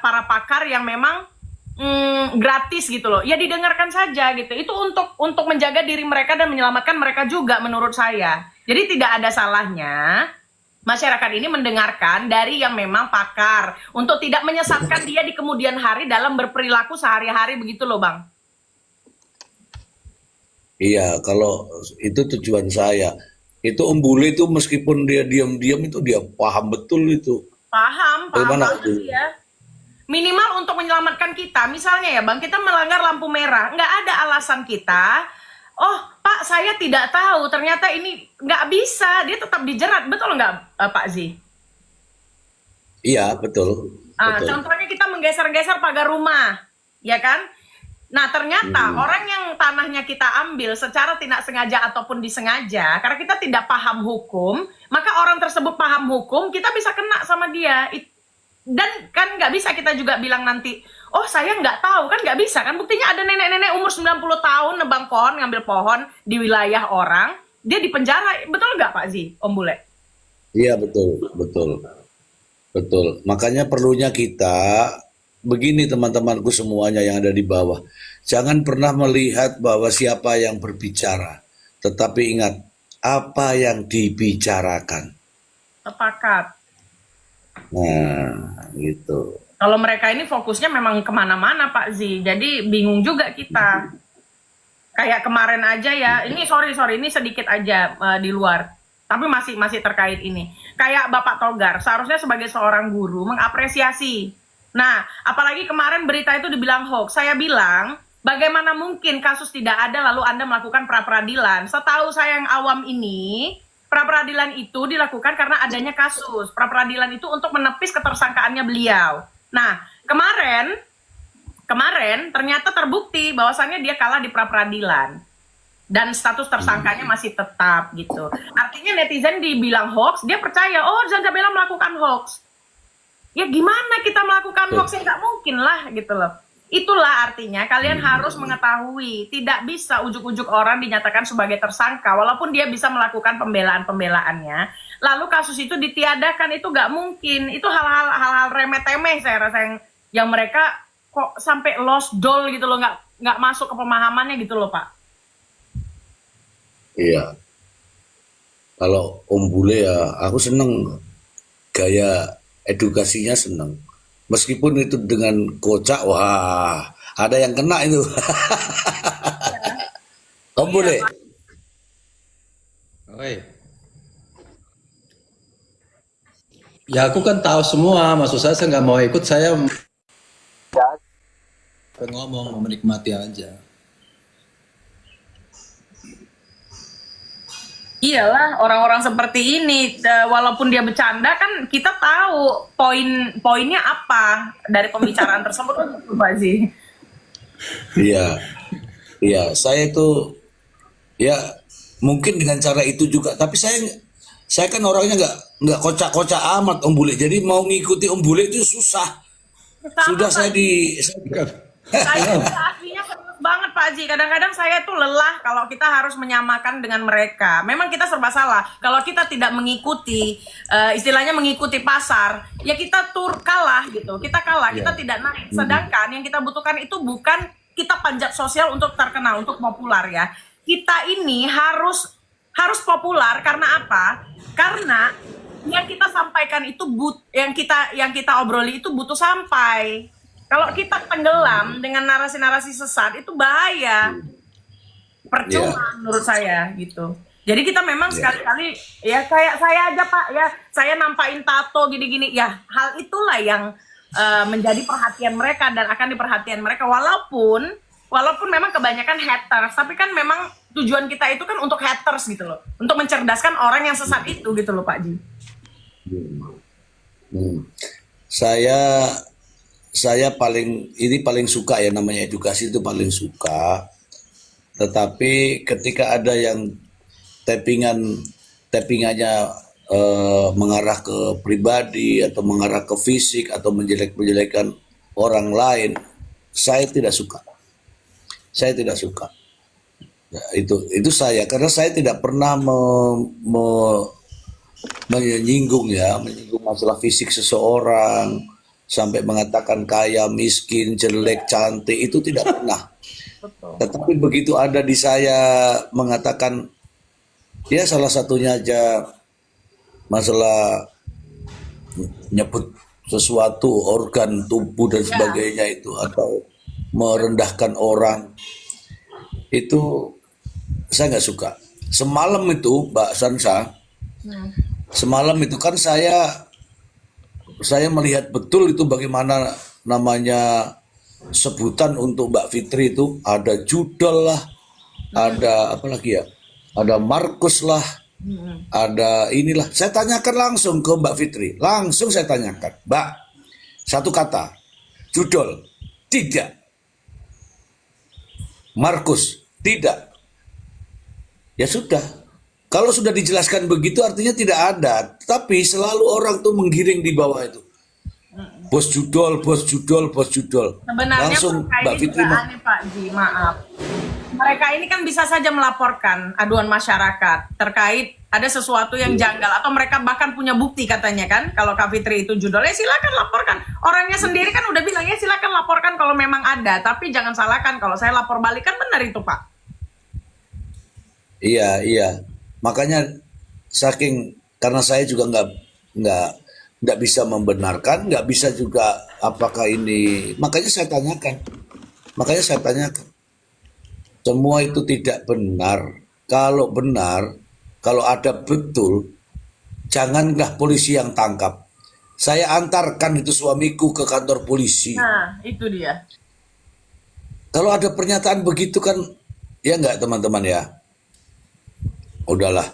para pakar yang memang gratis gitu loh. Ya didengarkan saja gitu. Itu untuk menjaga diri mereka dan menyelamatkan mereka juga menurut saya. Jadi tidak ada salahnya masyarakat ini mendengarkan dari yang memang pakar untuk tidak menyesatkan dia di kemudian hari dalam berperilaku sehari-hari begitu loh Bang. Iya, kalau itu tujuan saya. Itu Om Bule itu meskipun dia diam-diam itu dia paham betul itu. Paham Bagaimana banget itu? ya. Minimal untuk menyelamatkan kita, misalnya ya Bang, kita melanggar lampu merah, nggak ada alasan kita, oh Pak saya tidak tahu, ternyata ini nggak bisa, dia tetap dijerat, betul nggak Pak Zi? Iya, betul. Betul. Contohnya kita menggeser-geser pagar rumah, ya kan? Nah ternyata orang yang tanahnya kita ambil secara tidak sengaja ataupun disengaja, karena kita tidak paham hukum, maka orang tersebut paham hukum, kita bisa kena sama dia. Dan kan nggak bisa kita juga bilang nanti, oh saya nggak tahu, kan nggak bisa kan, buktinya ada nenek-nenek umur 90 tahun nebang pohon, ngambil pohon di wilayah orang, dia di penjara, betul nggak Pak Zi, Om Bule? Iya, betul. Makanya perlunya kita, begini teman-temanku semuanya yang ada di bawah, jangan pernah melihat bahwa siapa yang berbicara, tetapi ingat, apa yang dibicarakan. Sepakat. Nah, gitu. Kalau mereka ini fokusnya memang kemana-mana Pak Zi, jadi bingung juga kita. Kayak kemarin aja ya, ini sorry ini sedikit aja di luar, tapi masih terkait ini. Kayak Bapak Togar, seharusnya sebagai seorang guru mengapresiasi. Nah, apalagi kemarin berita itu dibilang hoax. Saya bilang, bagaimana mungkin kasus tidak ada lalu Anda melakukan pra-peradilan? Setahu saya yang awam ini, pra-peradilan itu dilakukan karena adanya kasus. Pra-peradilan itu untuk menepis ketersangkaannya beliau. Nah, kemarin ternyata terbukti bahwasannya dia kalah di pra-peradilan. Dan status tersangkanya masih tetap gitu. Artinya netizen dibilang hoax, dia percaya, oh Zanzabella melakukan hoax. Ya gimana kita melakukan hoax, ya nggak mungkin lah gitu loh. Itulah artinya kalian harus mengetahui, tidak bisa ujuk-ujuk orang dinyatakan sebagai tersangka walaupun dia bisa melakukan pembelaan-pembelaannya, lalu kasus itu ditiadakan, itu nggak mungkin. Itu hal-hal remeh-temeh saya rasa yang mereka kok sampai lost doll gitu loh, nggak masuk ke pemahamannya gitu loh Pak. Iya. Kalau Om Bule ya, aku seneng gaya edukasinya, seneng. Meskipun itu dengan kocak, wah, ada yang kena itu. Om Bule. Oi. Ya aku kan tahu semua, maksud saya nggak mau ikut, saya ngomong, mau menikmati aja. Iyalah, orang-orang seperti ini, walaupun dia bercanda kan kita tahu poin-poinnya apa dari pembicaraan tersebut, Pak Zi. Iya, saya itu ya mungkin dengan cara itu juga, tapi saya Saya kan orangnya nggak kocak-kocak amat Om Bule. Jadi mau ngikuti Om Bule itu susah. Sama, Sudah Pak. Saya Iya. juga aslinya serius banget Pak Haji. Kadang-kadang saya tuh lelah kalau kita harus menyamakan dengan mereka. Memang kita serba salah. Kalau kita tidak mengikuti, istilahnya mengikuti pasar, ya kita kalah gitu. Kita kalah, kita tidak naik. Sedangkan yang kita butuhkan itu bukan kita panjat sosial untuk terkenal, untuk populer ya. Kita ini harus populer karena apa? Karena yang kita sampaikan itu yang kita obroli itu butuh sampai. Kalau kita tenggelam dengan narasi-narasi sesat itu bahaya. Percuma menurut saya gitu. Jadi kita memang sekali-kali ya kayak saya aja Pak ya, saya nampain tato gini-gini ya, hal itulah yang menjadi perhatian mereka dan akan diperhatian mereka walaupun memang kebanyakan haters, tapi kan memang tujuan kita itu kan untuk haters gitu loh. Untuk mencerdaskan orang yang sesat itu gitu loh Pak Ji. Saya paling suka ya, namanya edukasi itu paling suka. Tetapi ketika ada yang tappingannya mengarah ke pribadi atau mengarah ke fisik atau menjelek-menjelekan orang lain, saya tidak suka. Saya tidak suka. Ya, itu saya, karena saya tidak pernah menyinggung masalah fisik seseorang sampai mengatakan kaya, miskin, jelek, cantik, itu tidak pernah. Betul. Tetapi begitu ada di saya mengatakan, ya salah satunya aja masalah nyebut sesuatu organ tubuh dan sebagainya itu, atau merendahkan orang, itu saya nggak suka. Semalam itu Mbak Sansa, semalam itu kan saya melihat betul itu bagaimana namanya sebutan untuk Mbak Fitri itu, ada judol lah, ada apa lagi ya, ada Markus lah, ada inilah. Saya tanyakan langsung ke Mbak Fitri, langsung saya tanyakan, Mbak, satu kata, judol, tidak. Markus, tidak. Ya sudah. Kalau sudah dijelaskan begitu artinya tidak ada. Tapi selalu orang tuh menggiring di bawah itu. Bos judol, bos judol, bos judol. Sebenarnya Langsung mereka Mbak ini Fitri juga aneh Pak Ji, maaf. Mereka ini kan bisa saja melaporkan aduan masyarakat terkait ada sesuatu yang janggal atau mereka bahkan punya bukti katanya kan, kalau Kak Fitri itu judulnya silakan laporkan. Orangnya sendiri kan udah bilang ya silakan laporkan kalau memang ada, tapi jangan salahkan kalau saya lapor balik, kan benar itu Pak. Iya. Makanya karena saya juga nggak bisa membenarkan, nggak bisa juga apakah ini. Makanya saya tanyakan. Semua itu tidak benar. Kalau benar, kalau ada betul, janganlah polisi yang tangkap. Saya antarkan itu suamiku ke kantor polisi. Nah, itu dia. Kalau ada pernyataan begitu kan, ya nggak teman-teman ya? Udahlah,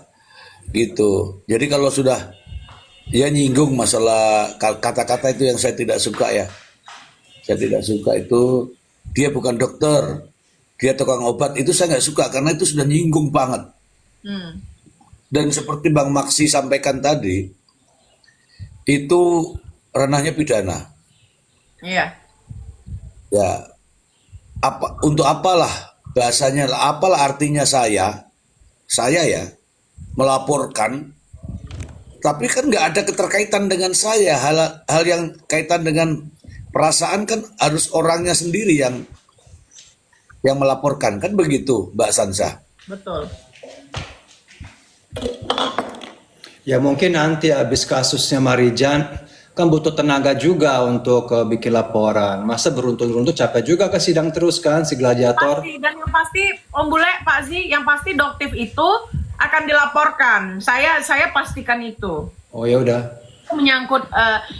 gitu. Jadi kalau sudah ya nyinggung masalah kata-kata itu yang saya tidak suka ya. Saya tidak suka itu, dia bukan dokter, dia tukang obat, itu saya nggak suka karena itu sudah nyinggung banget. Dan seperti Bang Maksi sampaikan tadi, itu ranahnya pidana. Iya. Ya, untuk apalah bahasanya, apalah artinya saya ya melaporkan, tapi kan nggak ada keterkaitan dengan saya. Hal yang kaitan dengan perasaan kan harus orangnya sendiri yang melaporkan, kan begitu Mbak Sansa? Betul. Ya mungkin nanti habis kasusnya Marijan kan butuh tenaga juga untuk bikin laporan. Masa beruntun-untun capek juga ke sidang terus kan si gladiator. Pasti, dan yang pasti Om Bule, Pak Zi, yang pasti Doktif itu akan dilaporkan. Saya pastikan itu. Oh ya udah. Menyangkut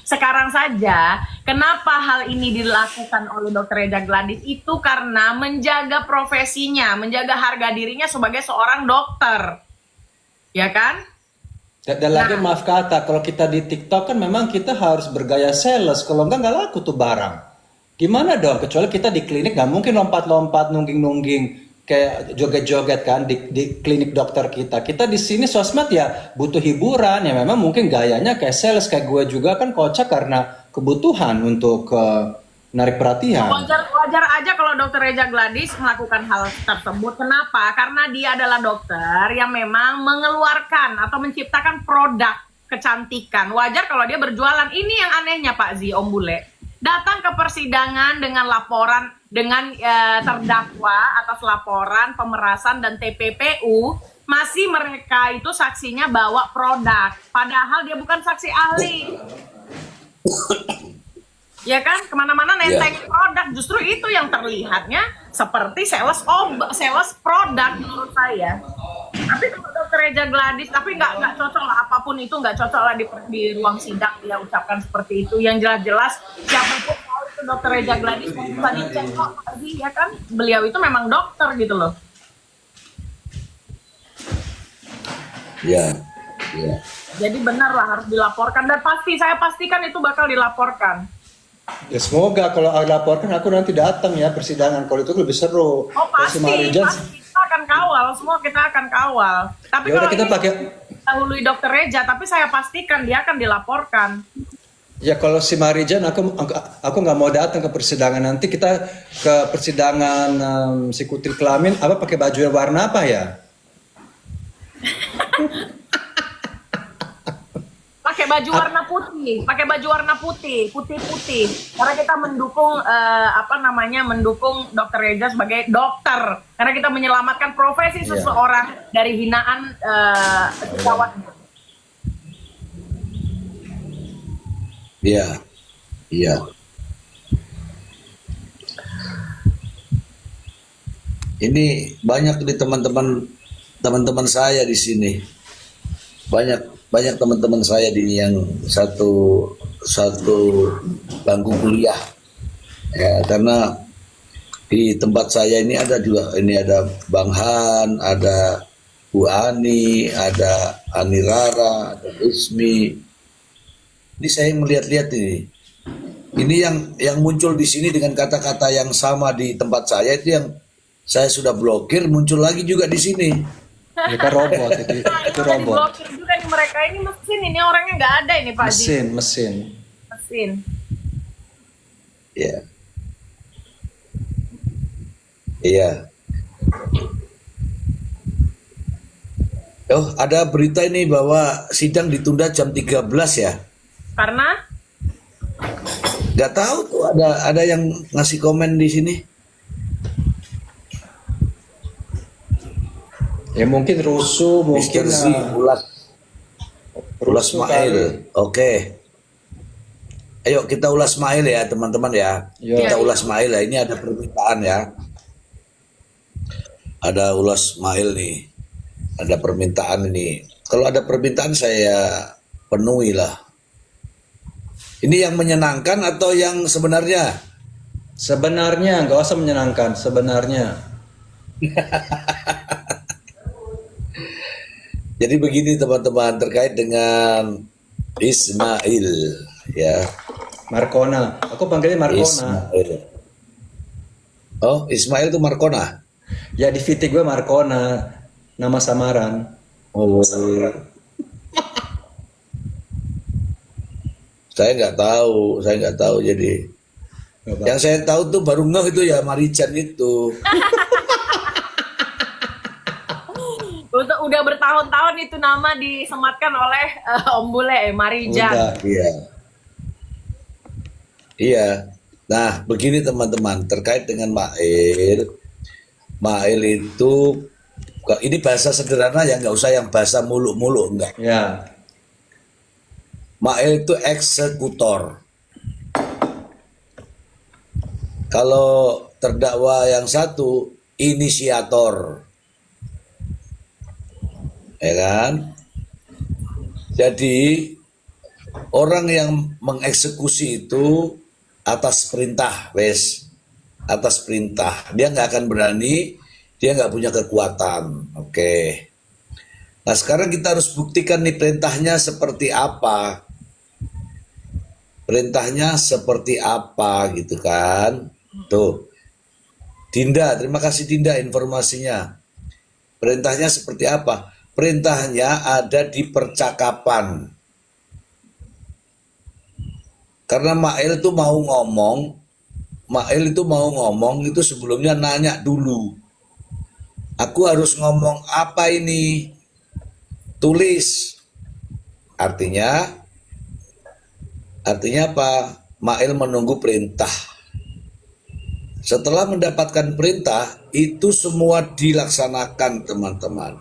sekarang saja, kenapa hal ini dilakukan oleh Dr. Reza Gladys itu karena menjaga profesinya, menjaga harga dirinya sebagai seorang dokter, ya kan? Dan lagi maaf kata, kalau kita di TikTok kan memang kita harus bergaya sales, kalau enggak laku tuh barang. Gimana dong? Kecuali kita di klinik nggak mungkin lompat-lompat, nungging-nungging kayak joget-joget kan di klinik dokter kita. Kita di sini sosmed ya butuh hiburan ya, memang mungkin gayanya kayak sales kayak gue juga kan kocak karena kebutuhan untuk narik perhatian. Wajar aja kalau Dokter Reza Gladys melakukan hal tersebut. Kenapa? Karena dia adalah dokter yang memang mengeluarkan atau menciptakan produk kecantikan. Wajar kalau dia berjualan. Ini yang anehnya Pak Zi, Om Bule. Datang ke persidangan dengan laporan dengan terdakwa atas laporan pemerasan dan TPPU, masih mereka itu saksinya bawa produk. Padahal dia bukan saksi ahli. Ya kan, kemana-mana nenteng produk, justru itu yang terlihatnya seperti sales produk menurut saya. Tapi kalau Dokter Reza Gladys, tapi nggak cocok lah, apapun itu nggak cocok lah di ruang sidang dia ucapkan seperti itu. Yang jelas-jelas siapapun tahu itu Dokter Reza Gladys bisa dicek kok, ya kan, beliau itu memang dokter gitu loh. Ya. Jadi benar lah harus dilaporkan, dan saya pastikan itu bakal dilaporkan. Ya semoga kalau laporkan aku nanti datang ya persidangan, kalau itu lebih seru. Oh pasti kita akan kawal, semua kita akan kawal. Tapi Yaudah, kalau kita pakai dahului Dokter Reza, tapi saya pastikan dia akan dilaporkan. ya, kalau si Marijan aku nggak mau datang ke persidangan. Nanti kita ke persidangan si Kutri Kelamin apa pakai baju warna apa ya? Pakai baju warna putih, putih. Karena kita mendukung mendukung Dokter Reza sebagai dokter. Karena kita menyelamatkan profesi seseorang dari hinaan sejawat. Iya. Ini banyak di teman-teman saya di sini. Banyak teman-teman saya di yang satu bangku kuliah. Ya, karena di tempat saya ini ada Bang Han, ada Bu Ani, ada Ani Rara, ada Ismi. Ini saya melihat-lihat ini. Ini yang muncul di sini dengan kata-kata yang sama di tempat saya, itu yang saya sudah blokir, muncul lagi juga di sini. Ini kan robot itu robot. Diblokir juga nih mereka, ini mesin, ini orangnya nggak ada ini Pak Haji. Mesin. Iya. Iya. Oh, ada berita ini bahwa sidang ditunda jam 13 ya. Karena Nggak tahu tuh, ada yang ngasih komen di sini. Ya mungkin rusuh, mungkin Mr. Z, ulas Mail. Oke. Ayo kita ulas Mail ya teman-teman ya. Kita ulas Mail ya. Ini ada permintaan ya. Ada ulas Mail nih. Ada permintaan ini. Kalau ada permintaan saya penuhi lah. Ini yang menyenangkan atau yang sebenarnya? Sebenarnya nggak usah menyenangkan, sebenarnya. Jadi begini teman-teman, terkait dengan Ismail ya. Markona, aku panggilnya Markona. Ismail. Oh, Ismail itu Markona. Ya di VT gue Markona, nama samaran. Oh. Saya nggak tahu jadi. Yang saya tahu tuh baru ngeh itu ya Marijan itu. udah bertahun-tahun itu nama disematkan oleh Om Bule, Marijan. Iya. Nah, begini teman-teman, terkait dengan Mail. Mail itu, ini bahasa sederhana ya, nggak usah yang bahasa muluk-muluk, enggak. Ya. Mail itu eksekutor. Kalau terdakwa yang satu, inisiator. Ya kan? Jadi orang yang mengeksekusi itu atas perintah, atas perintah. Dia nggak akan berani, dia nggak punya kekuatan. Oke. Nah sekarang kita harus buktikan nih perintahnya seperti apa. Perintahnya seperti apa gitu kan. Tuh. Dinda, terima kasih Dinda informasinya. Perintahnya seperti apa? Perintahnya ada di percakapan. Karena Mail itu mau ngomong itu sebelumnya nanya dulu. Aku harus ngomong apa ini? Tulis. Artinya apa? Mail menunggu perintah. Setelah mendapatkan perintah, itu semua dilaksanakan, teman-teman.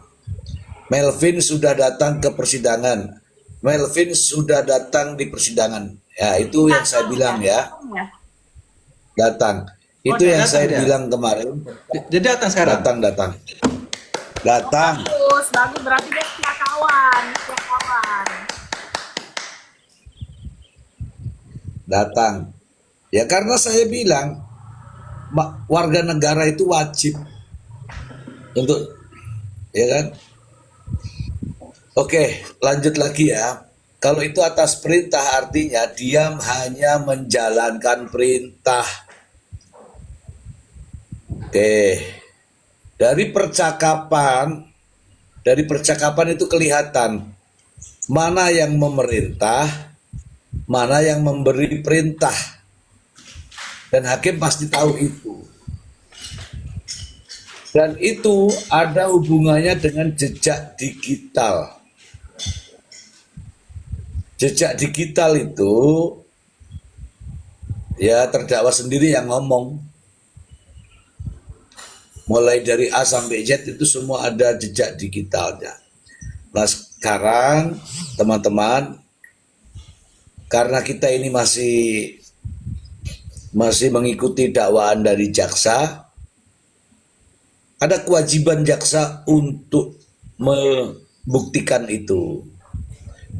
Melvin sudah datang ke persidangan. Melvin sudah datang di persidangan. Ya, itu yang saya bilang ya. Datang. Itu yang saya bilang kemarin. Jadi datang sekarang. Datang. Bagus, berarti dia setia kawan. Datang. Ya karena saya bilang warga negara itu wajib untuk, ya kan? Oke, lanjut lagi ya. Kalau itu atas perintah artinya dia hanya menjalankan perintah. Oke. Dari percakapan itu kelihatan mana yang memerintah, mana yang memberi perintah. Dan hakim pasti tahu itu. Dan itu ada hubungannya dengan jejak digital. Jejak digital itu ya terdakwa sendiri yang ngomong. Mulai dari A sampai Z itu semua ada jejak digitalnya. Nah sekarang teman-teman, karena kita ini masih mengikuti dakwaan dari jaksa, ada kewajiban jaksa untuk membuktikan itu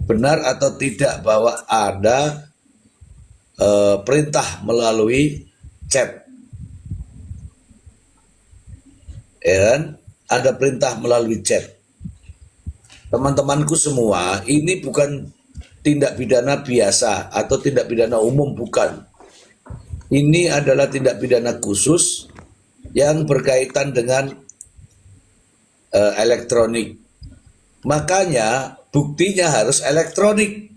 benar atau tidak bahwa ada perintah melalui chat, ya kan? Ada perintah melalui chat. Teman-temanku semua, ini bukan tindak pidana biasa atau tindak pidana umum, bukan. Ini adalah tindak pidana khusus yang berkaitan dengan elektronik. Makanya buktinya harus elektronik.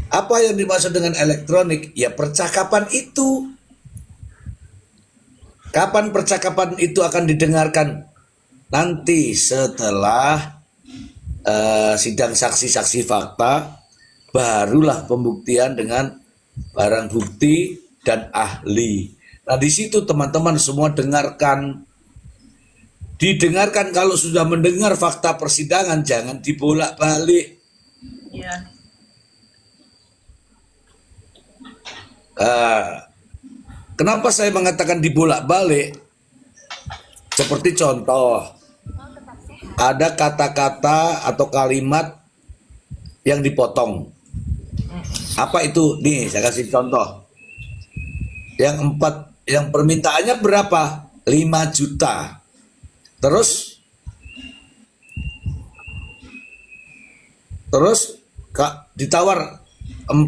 Apa yang dimaksud dengan elektronik? Ya percakapan itu. Kapan percakapan itu akan didengarkan? Nanti setelah sidang saksi-saksi fakta, barulah pembuktian dengan barang bukti dan ahli. Nah di situ teman-teman semua dengarkan. Didengarkan, kalau sudah mendengar fakta persidangan jangan dibolak-balik. Iya. Kenapa saya mengatakan dibolak-balik? Seperti contoh, ada kata-kata atau kalimat yang dipotong. Apa itu? Nih, saya kasih contoh. Yang permintaannya berapa? 5 juta. Terus Kak ditawar 5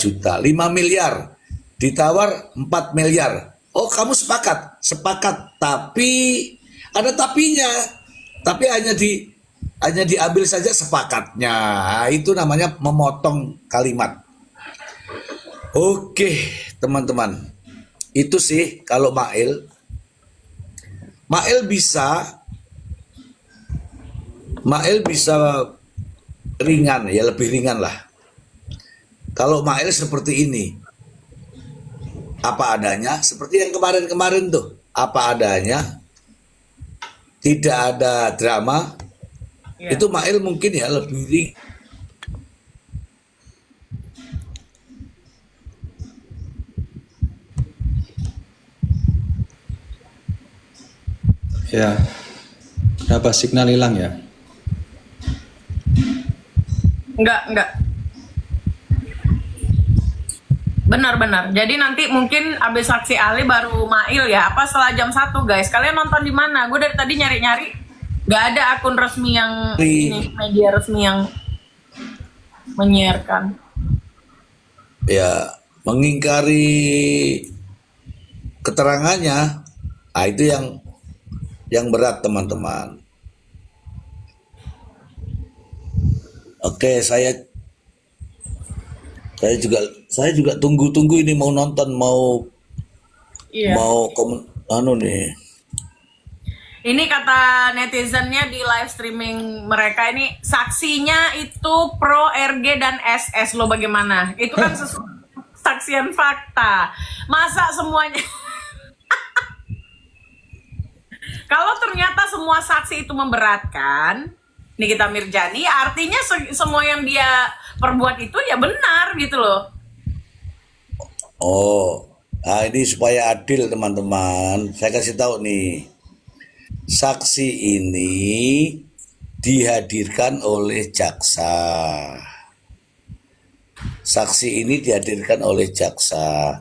juta, 5 miliar. Ditawar 4 miliar. Oh, kamu sepakat? Sepakat, tapi ada tapinya. Tapi hanya diambil saja sepakatnya. Itu namanya memotong kalimat. Oke, teman-teman. Itu sih kalau Mail bisa ringan, ya lebih ringan lah. Kalau Mail seperti ini, apa adanya, seperti yang kemarin-kemarin tuh, apa adanya, tidak ada drama. Iya. Itu Mail mungkin ya lebih ringan. Ya. Kenapa signal hilang ya? Enggak. Benar. Jadi nanti mungkin abis saksi ahli baru Mail ya. Apa setelah jam 1 guys? Kalian nonton di mana? Gue dari tadi nyari-nyari. Gak ada akun resmi yang ini, media resmi yang menyiarkan. Ya, mengingkari keterangannya. Nah, itu yang berat, teman-teman. Oke, saya juga tunggu-tunggu ini mau nonton, Iya. mau anu nih. Ini kata netizennya di live streaming mereka ini, saksinya itu pro RG dan SS, lo bagaimana? Itu kan sesuatu saksian fakta. Masa semuanya kalau ternyata semua saksi itu memberatkan Nikita Mirjani, artinya semua yang dia perbuat itu ya benar gitu loh. Oh, nah ini supaya adil, teman-teman. Saya kasih tahu nih. Saksi ini dihadirkan oleh jaksa. Saksi ini dihadirkan oleh jaksa.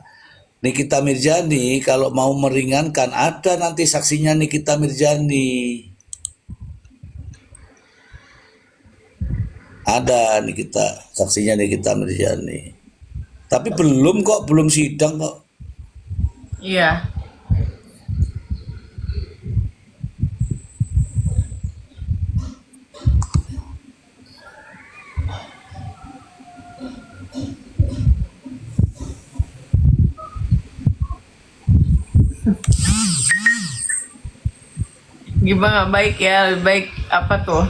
Nikita Mirjani kalau mau meringankan, ada nanti saksinya Nikita Mirjani. Ada saksinya Nikita Mirjani. Tapi belum sidang kok. Iya. Gimana, baik ya, lebih baik apa tuh?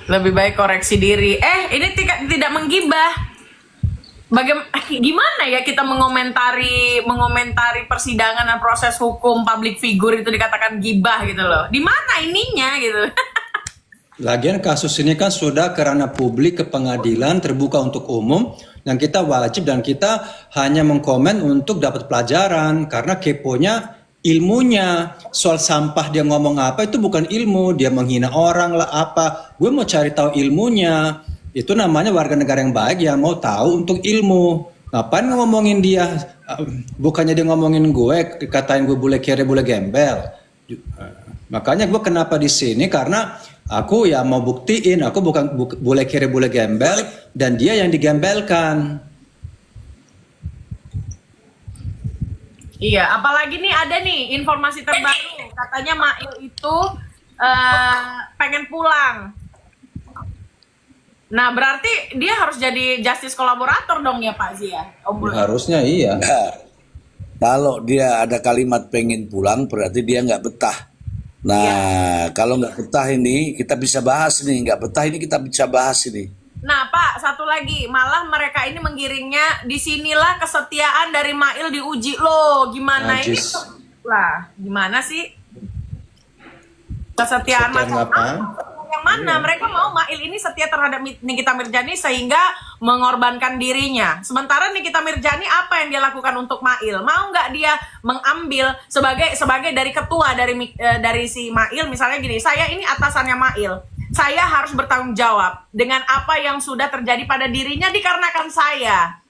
Lebih baik koreksi diri. Ini tidak menggibah. Gimana ya kita mengomentari persidangan dan proses hukum public figure itu dikatakan gibah gitu loh. Di mana ininya gitu. Lagian kasus ini kan sudah ke ranah publik, ke pengadilan, terbuka untuk umum, dan kita wajib dan kita hanya mengkomen untuk dapat pelajaran, karena keponya ilmunya. Soal sampah dia ngomong apa itu bukan ilmu, dia menghina orang lah apa. Gue mau cari tahu ilmunya. Itu namanya warga negara yang baik yang mau tahu untuk ilmu. Ngapain ngomongin dia? Bukannya dia ngomongin gue, katain gue bule kere bule gembel. Makanya gue kenapa di sini, karena aku ya mau buktiin aku bukan bule kere bule gembel dan dia yang digembelkan. Iya, apalagi nih ada nih informasi terbaru. Katanya Mail itu pengen pulang. Nah, berarti dia harus jadi justice kolaborator dong ya Pak Zia? Harusnya iya. Nah, kalau dia ada kalimat pengen pulang, berarti dia nggak betah. Nah, kalau nggak betah ini kita bisa bahas nih, nggak betah ini kita bisa bahas ini. Nah Pak, satu lagi, malah mereka ini menggiringnya, disinilah kesetiaan dari Mail diuji loh. Gimana ini? Lah, gimana sih? Kesetiaan macam apa? Yang mana? Iya. Mereka mau Mail ini setia terhadap Nikita Mirjani sehingga mengorbankan dirinya. Sementara Nikita Mirjani apa yang dia lakukan untuk Mail? Mau nggak dia mengambil sebagai dari ketua dari si Mail, misalnya gini, saya ini atasannya Mail. Saya harus bertanggung jawab dengan apa yang sudah terjadi pada dirinya dikarenakan saya.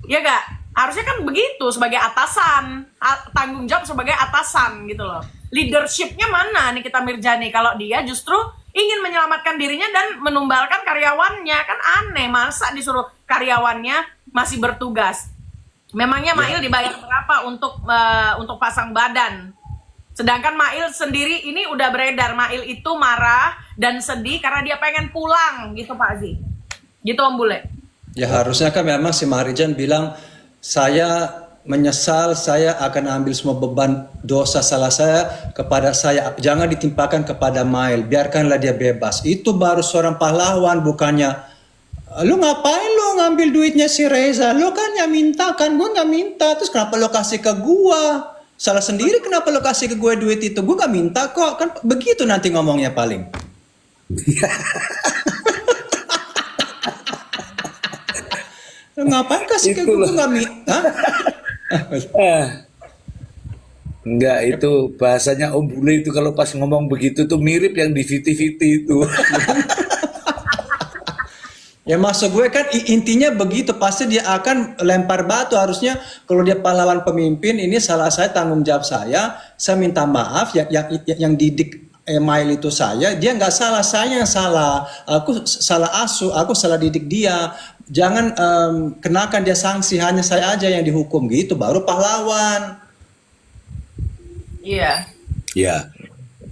Ya gak? Harusnya kan begitu sebagai atasan. Tanggung jawab sebagai atasan gitu loh. Leadershipnya mana Nikita Mirjani kalau dia justru ingin menyelamatkan dirinya dan menumbalkan karyawannya. Kan aneh, masa disuruh karyawannya masih bertugas. Memangnya Mail dibayar berapa untuk pasang badan? Sedangkan Mail sendiri ini udah beredar, Mail itu marah dan sedih karena dia pengen pulang gitu Pak Aziz. Gitu Om Bule. Ya harusnya kan memang si Marijan bilang, saya menyesal, saya akan ambil semua beban dosa salah saya kepada saya. Jangan ditimpakan kepada Mail, biarkanlah dia bebas. Itu baru seorang pahlawan, bukannya lu ngapain lu ngambil duitnya si Reza? Lu kan yang minta kan, gue nggak minta. Terus kenapa lu kasih ke gua? Salah sendiri kenapa lo kasih ke gue duit itu? Gue gak minta kok. Kan begitu nanti ngomongnya paling. Ngapain kasih ke gue gak minta? Enggak, itu bahasanya Om Bule itu kalau pas ngomong begitu tuh mirip yang di Viti-Viti itu. Ya maksud gue kan intinya begitu, pasti dia akan lempar batu. Harusnya kalau dia pahlawan pemimpin, ini salah saya, tanggung jawab saya minta maaf. Yang didik Mail itu saya, dia nggak salah, saya yang salah. Aku salah asuh, aku salah didik dia. Jangan kenakan dia sanksi, hanya saya aja yang dihukum gitu, baru pahlawan. Iya. Ya,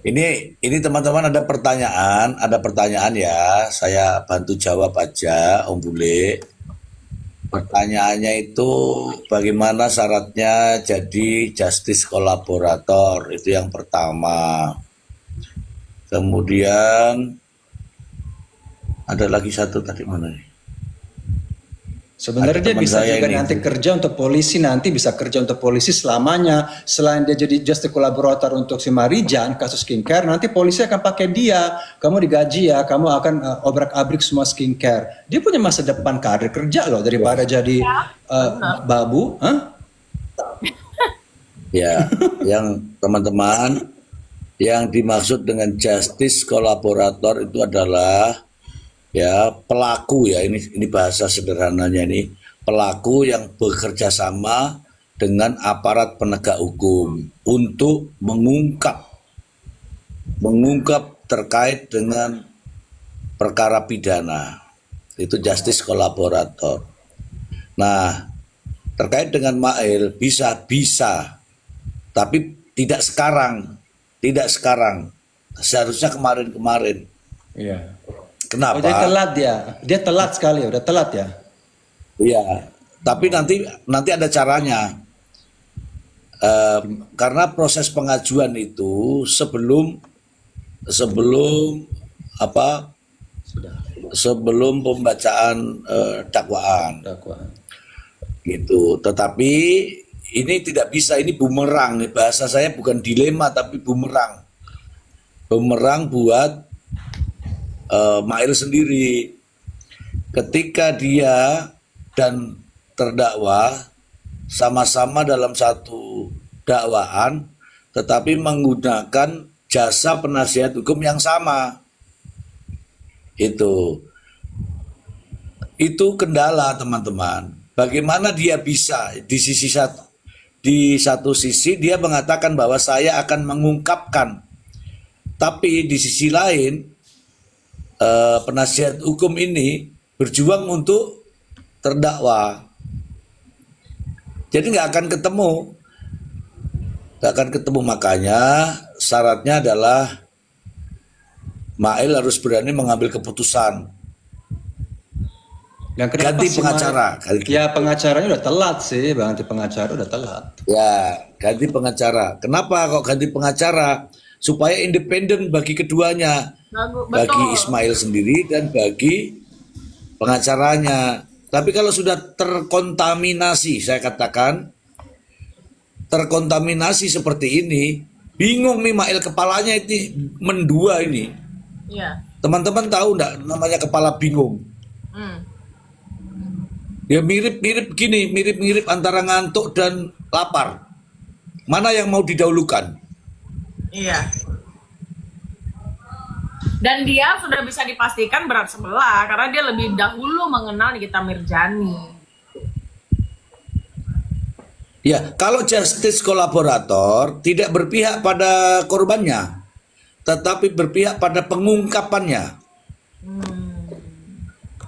ini teman-teman ada pertanyaan ya. Saya bantu jawab aja, Om Bule. Pertanyaannya itu bagaimana syaratnya jadi justice kolaborator, itu yang pertama. Kemudian ada lagi satu tadi mana nih? Sebenarnya Ada dia teman bisa saya juga ini. nanti kerja untuk polisi, nanti bisa kerja untuk polisi selamanya. Selain dia jadi justice collaborator untuk si Marijan kasus skincare, nanti polisi akan pakai dia. Kamu digaji ya, kamu akan obrak-abrik semua skincare. Dia punya masa depan karir kerja loh daripada jadi babu. Hah? Ya, yang teman-teman, yang dimaksud dengan justice kolaborator itu adalah ya pelaku ya, ini bahasa sederhananya, ini pelaku yang bekerja sama dengan aparat penegak hukum untuk mengungkap terkait dengan perkara pidana. Itu justice kolaborator. Nah, terkait dengan Mail bisa, tapi tidak sekarang, seharusnya kemarin. Iya. Kenapa? Oh, dia telat dia telat sekali, udah telat ya. Iya, tapi nanti ada caranya. Karena proses pengajuan itu sebelum apa? Sebelum pembacaan dakwaan Dakwaan. gitu. Tetapi ini tidak bisa, ini bumerang. Bahasa saya bukan dilema tapi bumerang. Bumerang buat Mail sendiri. Ketika dia dan terdakwa sama-sama dalam satu dakwaan, tetapi menggunakan jasa penasihat hukum yang sama. Itu kendala, teman-teman. Bagaimana dia bisa di satu sisi dia mengatakan bahwa saya akan mengungkapkan, tapi di sisi lain penasihat hukum ini berjuang untuk terdakwa. Jadi nggak akan ketemu, makanya syaratnya adalah Mail harus berani mengambil keputusan. Dan kenapa Ganti sih, pengacara. Ya pengacaranya udah telat sih, ganti pengacara udah telat. Ya, ganti pengacara. Kenapa kok ganti pengacara? Supaya independen bagi keduanya. Bagi Betul. Ismail sendiri dan bagi pengacaranya. Tapi kalau sudah terkontaminasi, saya katakan terkontaminasi seperti ini, bingung nih Mail, kepalanya ini mendua ini. Iya. Teman-teman tahu enggak namanya kepala bingung? Hmm. Ya mirip-mirip gini, mirip-mirip antara ngantuk dan lapar. Mana yang mau didahulukan? Iya. Dan dia sudah bisa dipastikan berat sebelah karena dia lebih dahulu mengenal Nikita Mirjani. Ya, kalau justice kolaborator tidak berpihak pada korbannya, tetapi berpihak pada pengungkapannya.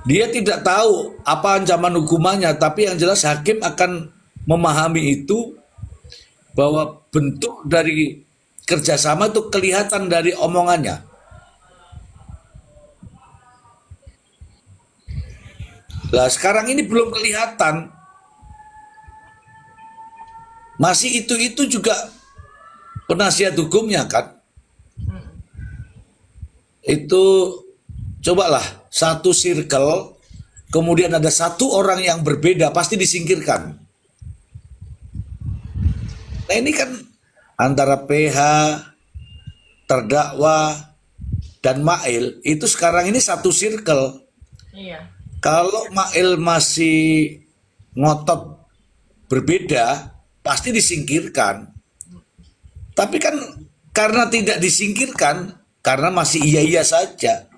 Dia tidak tahu apa ancaman hukumannya, tapi yang jelas hakim akan memahami itu, bahwa bentuk dari kerjasama itu kelihatan dari omongannya. Lah sekarang ini belum kelihatan. Masih itu juga penasihat hukumnya kan. Itu cobalah satu circle, kemudian ada satu orang yang berbeda, pasti disingkirkan. Nah ini kan antara PH, terdakwa, dan Mail, itu sekarang ini satu circle. Iya. Kalau Mail masih ngotot berbeda, pasti disingkirkan. Tapi kan karena tidak disingkirkan, karena masih iya-iya saja.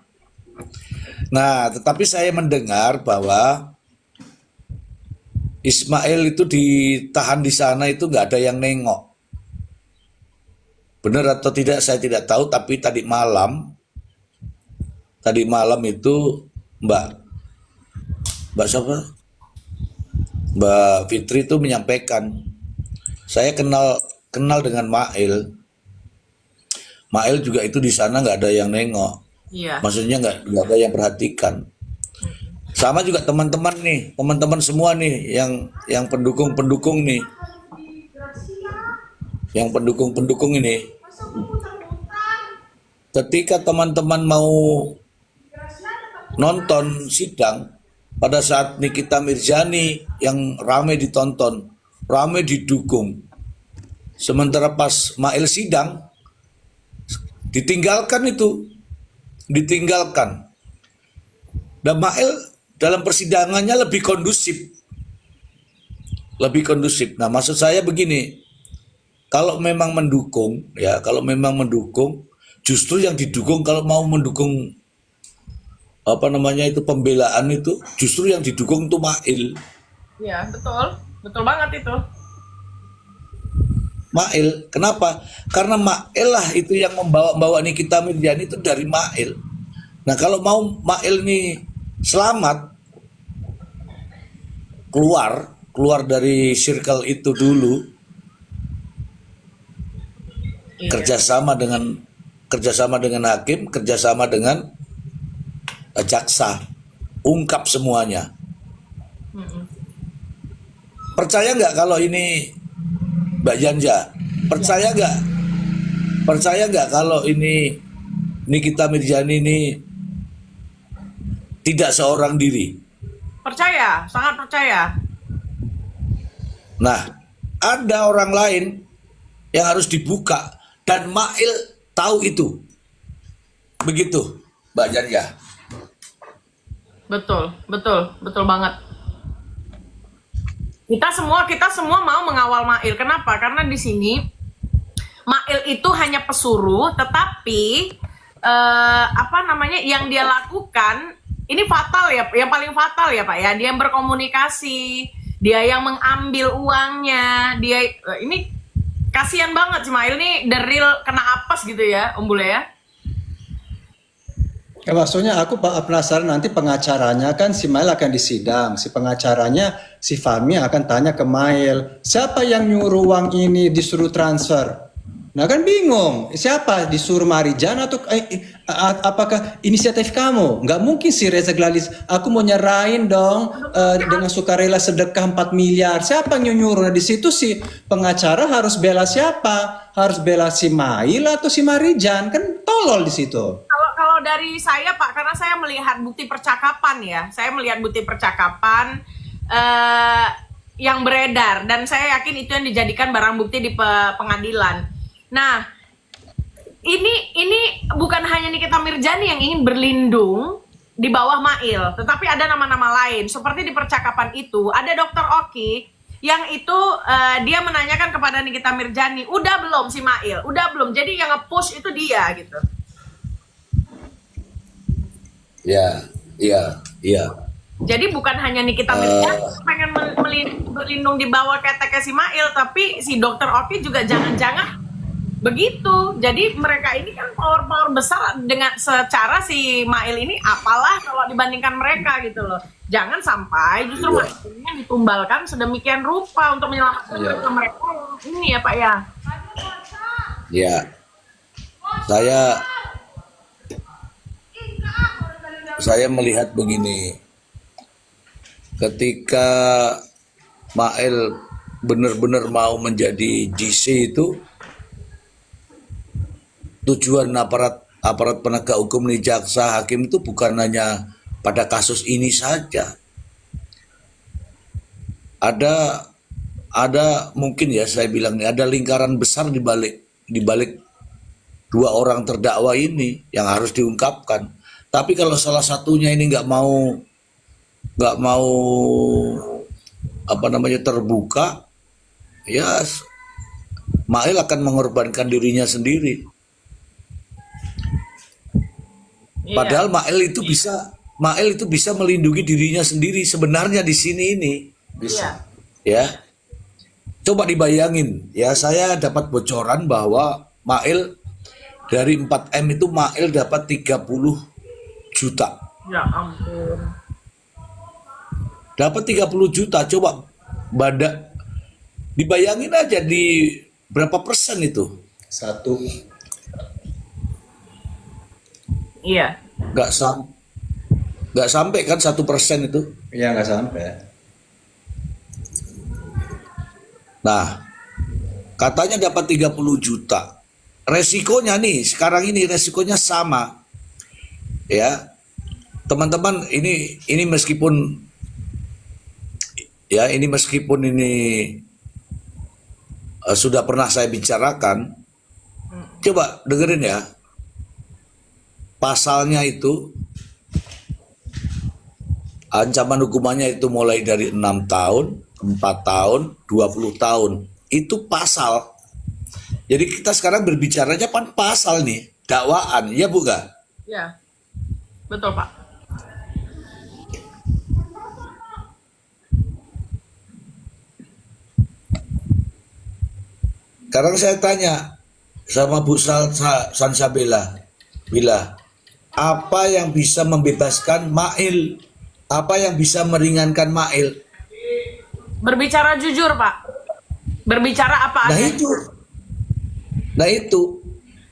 Nah, tetapi saya mendengar bahwa Ismail itu ditahan di sana itu nggak ada yang nengok. Benar atau tidak saya tidak tahu, tapi tadi malam itu Mbak siapa? Mbak Fitri itu menyampaikan, saya kenal kenal dengan Mail. Mail juga itu di sana nggak ada yang nengok. Iya. Maksudnya nggak ada yang perhatikan. Sama juga teman-teman nih, teman-teman semua nih yang pendukung-pendukung nih. Yang pendukung-pendukung ini. Ketika teman-teman mau nonton sidang, pada saat Nikita Mirzani yang ramai ditonton, ramai didukung. Sementara pas Mail sidang, ditinggalkan. Dan Mail dalam persidangannya lebih kondusif. Nah, maksud saya begini, kalau memang mendukung, justru yang didukung kalau mau mendukung pembelaan itu, justru yang didukung itu Mail. Iya, betul banget itu. Mail, kenapa? Karena Mail lah itu yang membawa Nikita Mirzani itu dari Mail. Nah, kalau mau Mail nih selamat, keluar dari circle itu dulu, kerjasama dengan hakim, kerjasama dengan jaksa, ungkap semuanya. Percaya nggak kalau ini Mbak Janja? Percaya nggak kalau ini Nikita Mirzani ini tidak seorang diri? Percaya, sangat percaya. Nah, ada orang lain yang harus dibuka dan Mail tahu itu. Begitu, Mbak Janja. Betul banget. Kita semua mau mengawal Mail. Kenapa? Karena di sini Mail itu hanya pesuruh, tetapi yang dia lakukan ini fatal ya, yang paling fatal ya Pak ya. Dia yang berkomunikasi, dia yang mengambil uangnya, ini kasihan banget si Mail nih, the real kena apes gitu ya, Om Bule ya. Ya, maksudnya aku penasaran nanti pengacaranya kan si Mail akan disidang, si pengacaranya si Fahmi akan tanya ke Mail, siapa yang nyuruh uang ini disuruh transfer? Nah kan bingung, siapa disuruh Marijan atau apakah inisiatif kamu? Nggak mungkin si Reza Glalis, aku mau nyerahin dong dengan sukarela sedekah 4 miliar. Siapa yang nyuruh? Nah di situ si pengacara harus bela siapa? Harus bela si Mail atau si Marijan? Kan tolol di situ. Kalau dari saya Pak, karena saya melihat bukti percakapan ya, yang beredar dan saya yakin itu yang dijadikan barang bukti di pengadilan. Nah, ini bukan hanya Nikita Mirzani yang ingin berlindung di bawah Mail, tetapi ada nama-nama lain. Seperti di percakapan itu, ada Dr. Oki yang itu dia menanyakan kepada Nikita Mirzani, udah belum si Mail? Udah belum? Jadi yang nge-push itu dia gitu. Iya. Jadi bukan hanya Nikita Mirzani pengen berlindung di bawah keteknya si Mail, tapi si Dr. Oki juga jangan-jangan begitu. Jadi mereka ini kan power besar dengan secara si Mail ini apalah kalau dibandingkan mereka gitu loh. Jangan sampai justru Mailnya ditumbalkan sedemikian rupa untuk menyelamatkan mereka ini ya Pak ya. Ya. Saya melihat begini. Ketika Mail benar-benar mau menjadi GC itu, tujuan aparat penegak hukum nih, jaksa, hakim itu bukan hanya pada kasus ini saja. Ada mungkin ya saya bilang nih, ada lingkaran besar di balik dua orang terdakwa ini yang harus diungkapkan. Tapi kalau salah satunya ini nggak mau terbuka, ya Mail akan mengorbankan dirinya sendiri. Padahal Mail itu bisa melindungi dirinya sendiri sebenarnya di sini ini bisa. Ya. Coba dibayangin ya, saya dapat bocoran bahwa Mail dari 4M itu Mail dapat 30 juta. Ya ampun. Dapat 30 juta, coba dibayangin aja berapa persen itu? 1. Iya. Nggak nggak sampai kan 1% itu. Ya nggak sampai. Nah, katanya dapat 30 juta. Resikonya nih, sekarang ini resikonya sama. Ya. Teman-teman, ini meskipun ini sudah pernah saya bicarakan. Coba dengerin ya. Pasalnya itu ancaman hukumannya itu mulai dari 6 tahun, 4 tahun, 20 tahun. Itu pasal. Jadi kita sekarang berbicaranya kan pasal nih, dakwaan, ya bukan? Iya. Betul, Pak. Sekarang saya tanya sama Bu Sansabila, apa yang bisa membebaskan Mail? Apa yang bisa meringankan Mail? Berbicara jujur, Pak. Berbicara apa Nah adanya.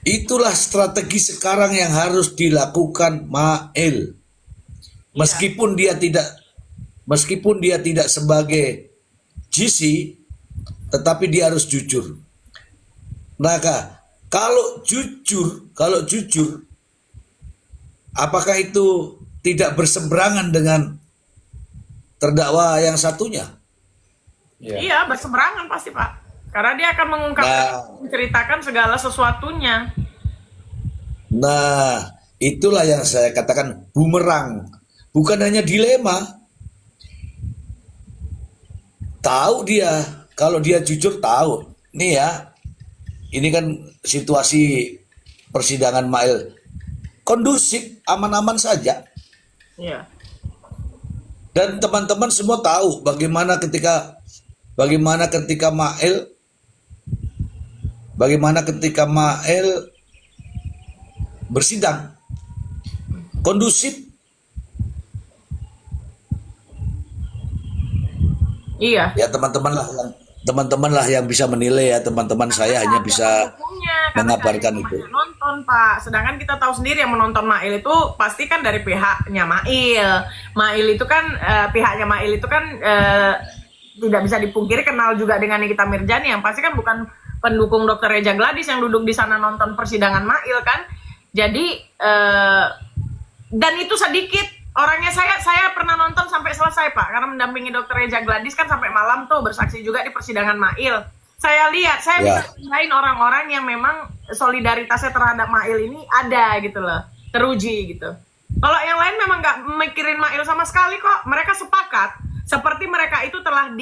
itulah strategi sekarang yang harus dilakukan Mail. Meskipun dia tidak sebagai GC, tetapi dia harus jujur. Maka kalau jujur, apakah itu tidak berseberangan dengan terdakwa yang satunya? Iya, berseberangan pasti, Pak. Karena dia akan mengungkapkan, menceritakan segala sesuatunya. Nah, itulah yang saya katakan bumerang. Bukan hanya dilema. Tahu dia, kalau dia jujur tahu. Nih ya, ini kan situasi persidangan Mail kondusif, aman-aman saja. Iya. Dan teman-teman semua tahu bagaimana ketika Mail bersidang kondusif. Iya. Ya teman-teman lah yang bisa menilai ya, teman-teman saya hanya bisa mengabarkan itu. Nonton, Pak. Sedangkan kita tahu sendiri yang menonton Mail itu pasti kan dari pihaknya Mail. Mail itu kan pihaknya Mail itu kan tidak bisa dipungkiri kenal juga dengan Nikita Mirzani, yang pasti kan bukan pendukung Dr. Reja Gladys yang duduk di sana nonton persidangan Mail kan. Jadi dan itu sedikit. Orangnya saya pernah nonton sampai selesai, Pak, karena mendampingi Dr. Reja Gladys kan sampai malam tuh, bersaksi juga di persidangan Mail. Saya lihat, saya bisa lain orang-orang yang memang solidaritasnya terhadap Mail ini ada gitu loh, teruji gitu. Kalau yang lain memang nggak mikirin Mail sama sekali kok. Mereka sepakat, seperti mereka itu telah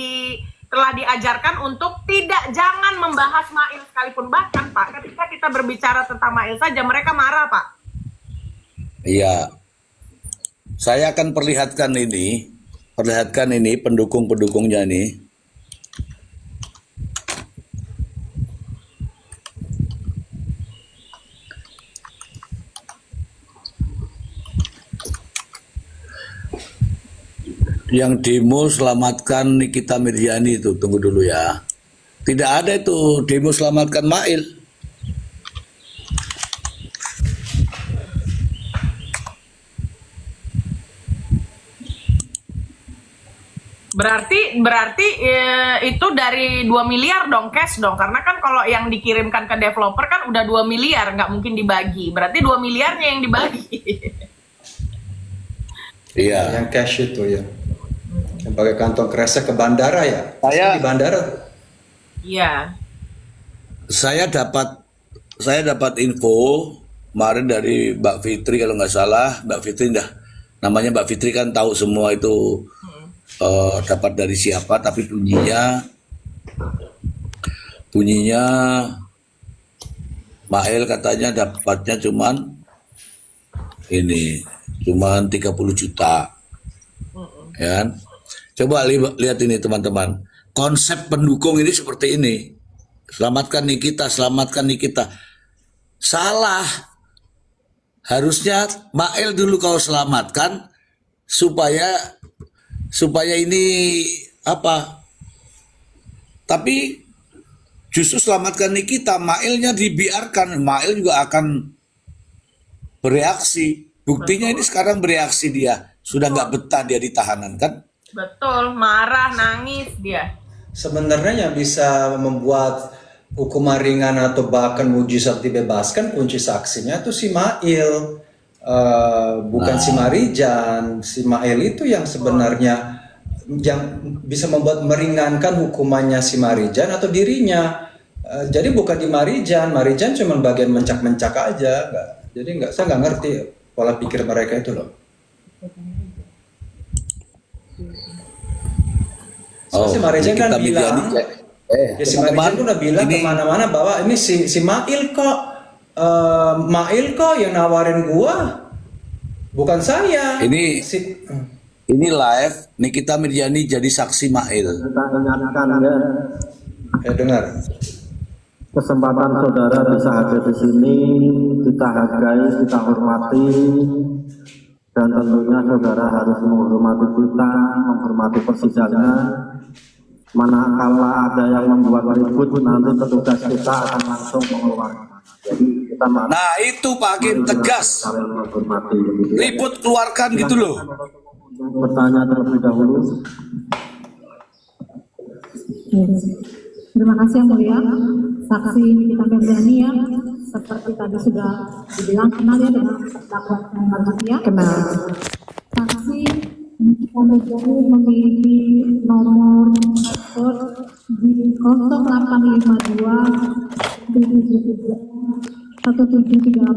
diajarkan untuk jangan membahas Mail sekalipun. Bahkan, Pak, ketika kita berbicara tentang Mail saja mereka marah, Pak. Iya. Saya akan perlihatkan ini pendukung-pendukungnya nih. Yang demo selamatkan Nikita Mirzani itu, tunggu dulu ya. Tidak ada itu demo selamatkan Mail. Berarti itu dari 2 miliar dong, cash dong. Karena kan kalau yang dikirimkan ke developer kan udah 2 miliar, nggak mungkin dibagi. Berarti 2 miliarnya yang dibagi. Iya. Yang cash itu ya. Yang pakai kantong kresek ke bandara ya. Di bandara. Iya. Saya dapat info kemarin dari Mbak Fitri, kalau nggak salah. Mbak Fitri namanya Mbak Fitri kan tahu semua itu. Dapat dari siapa, tapi bunyinya Mail katanya dapatnya cuman 30 juta. Ya kan? Coba lihat ini teman-teman. Konsep pendukung ini seperti ini. Selamatkan Nikita. Salah. Harusnya Mail dulu kau selamatkan supaya ini apa? Tapi Justru selamatkan Nikita, Mailnya dibiarkan, Mail juga akan bereaksi. Buktinya ini sekarang bereaksi dia, sudah nggak betah dia di tahanan kan? Betul, marah, nangis dia. Sebenarnya yang bisa membuat hukuman ringan atau bahkan mujizat dibebaskan, kunci saksinya itu si Mail, bukan si Marijan. Si Mail itu yang sebenarnya yang bisa membuat meringankan hukumannya si Marijan atau dirinya. Jadi bukan di Marijan cuma bagian mencak-mencak aja, saya nggak ngerti pola pikir mereka itu loh. Si Marijan kan bilang, si Marijan udah bilang kemana-mana bahwa ini si Mail kok, Mail kok yang nawarin gua, bukan saya. Ini live, Nikita Mirjani jadi saksi Mail. Kita ingatkan ya, Dengar. kesempatan saudara bisa hadir di sini, kita hargai, kita hormati, dan tentunya saudara harus menghormati kita, menghormati persidangan. Manakala ada yang membuat ribut, nanti petugas kita akan langsung mengeluarkan. Jadi kita Nah itu Pak Hakim tegas, ribut keluarkan gitu loh. bertanya terlebih dahulu. Terima kasih yang mulia, saksi Nikita Mirjani ya, seperti tadi sudah dibilang kenal ya dengan terdakwa ya. Kenal. Saksi Nikita Mirjani memiliki nomor paspor di 0852 77 1738.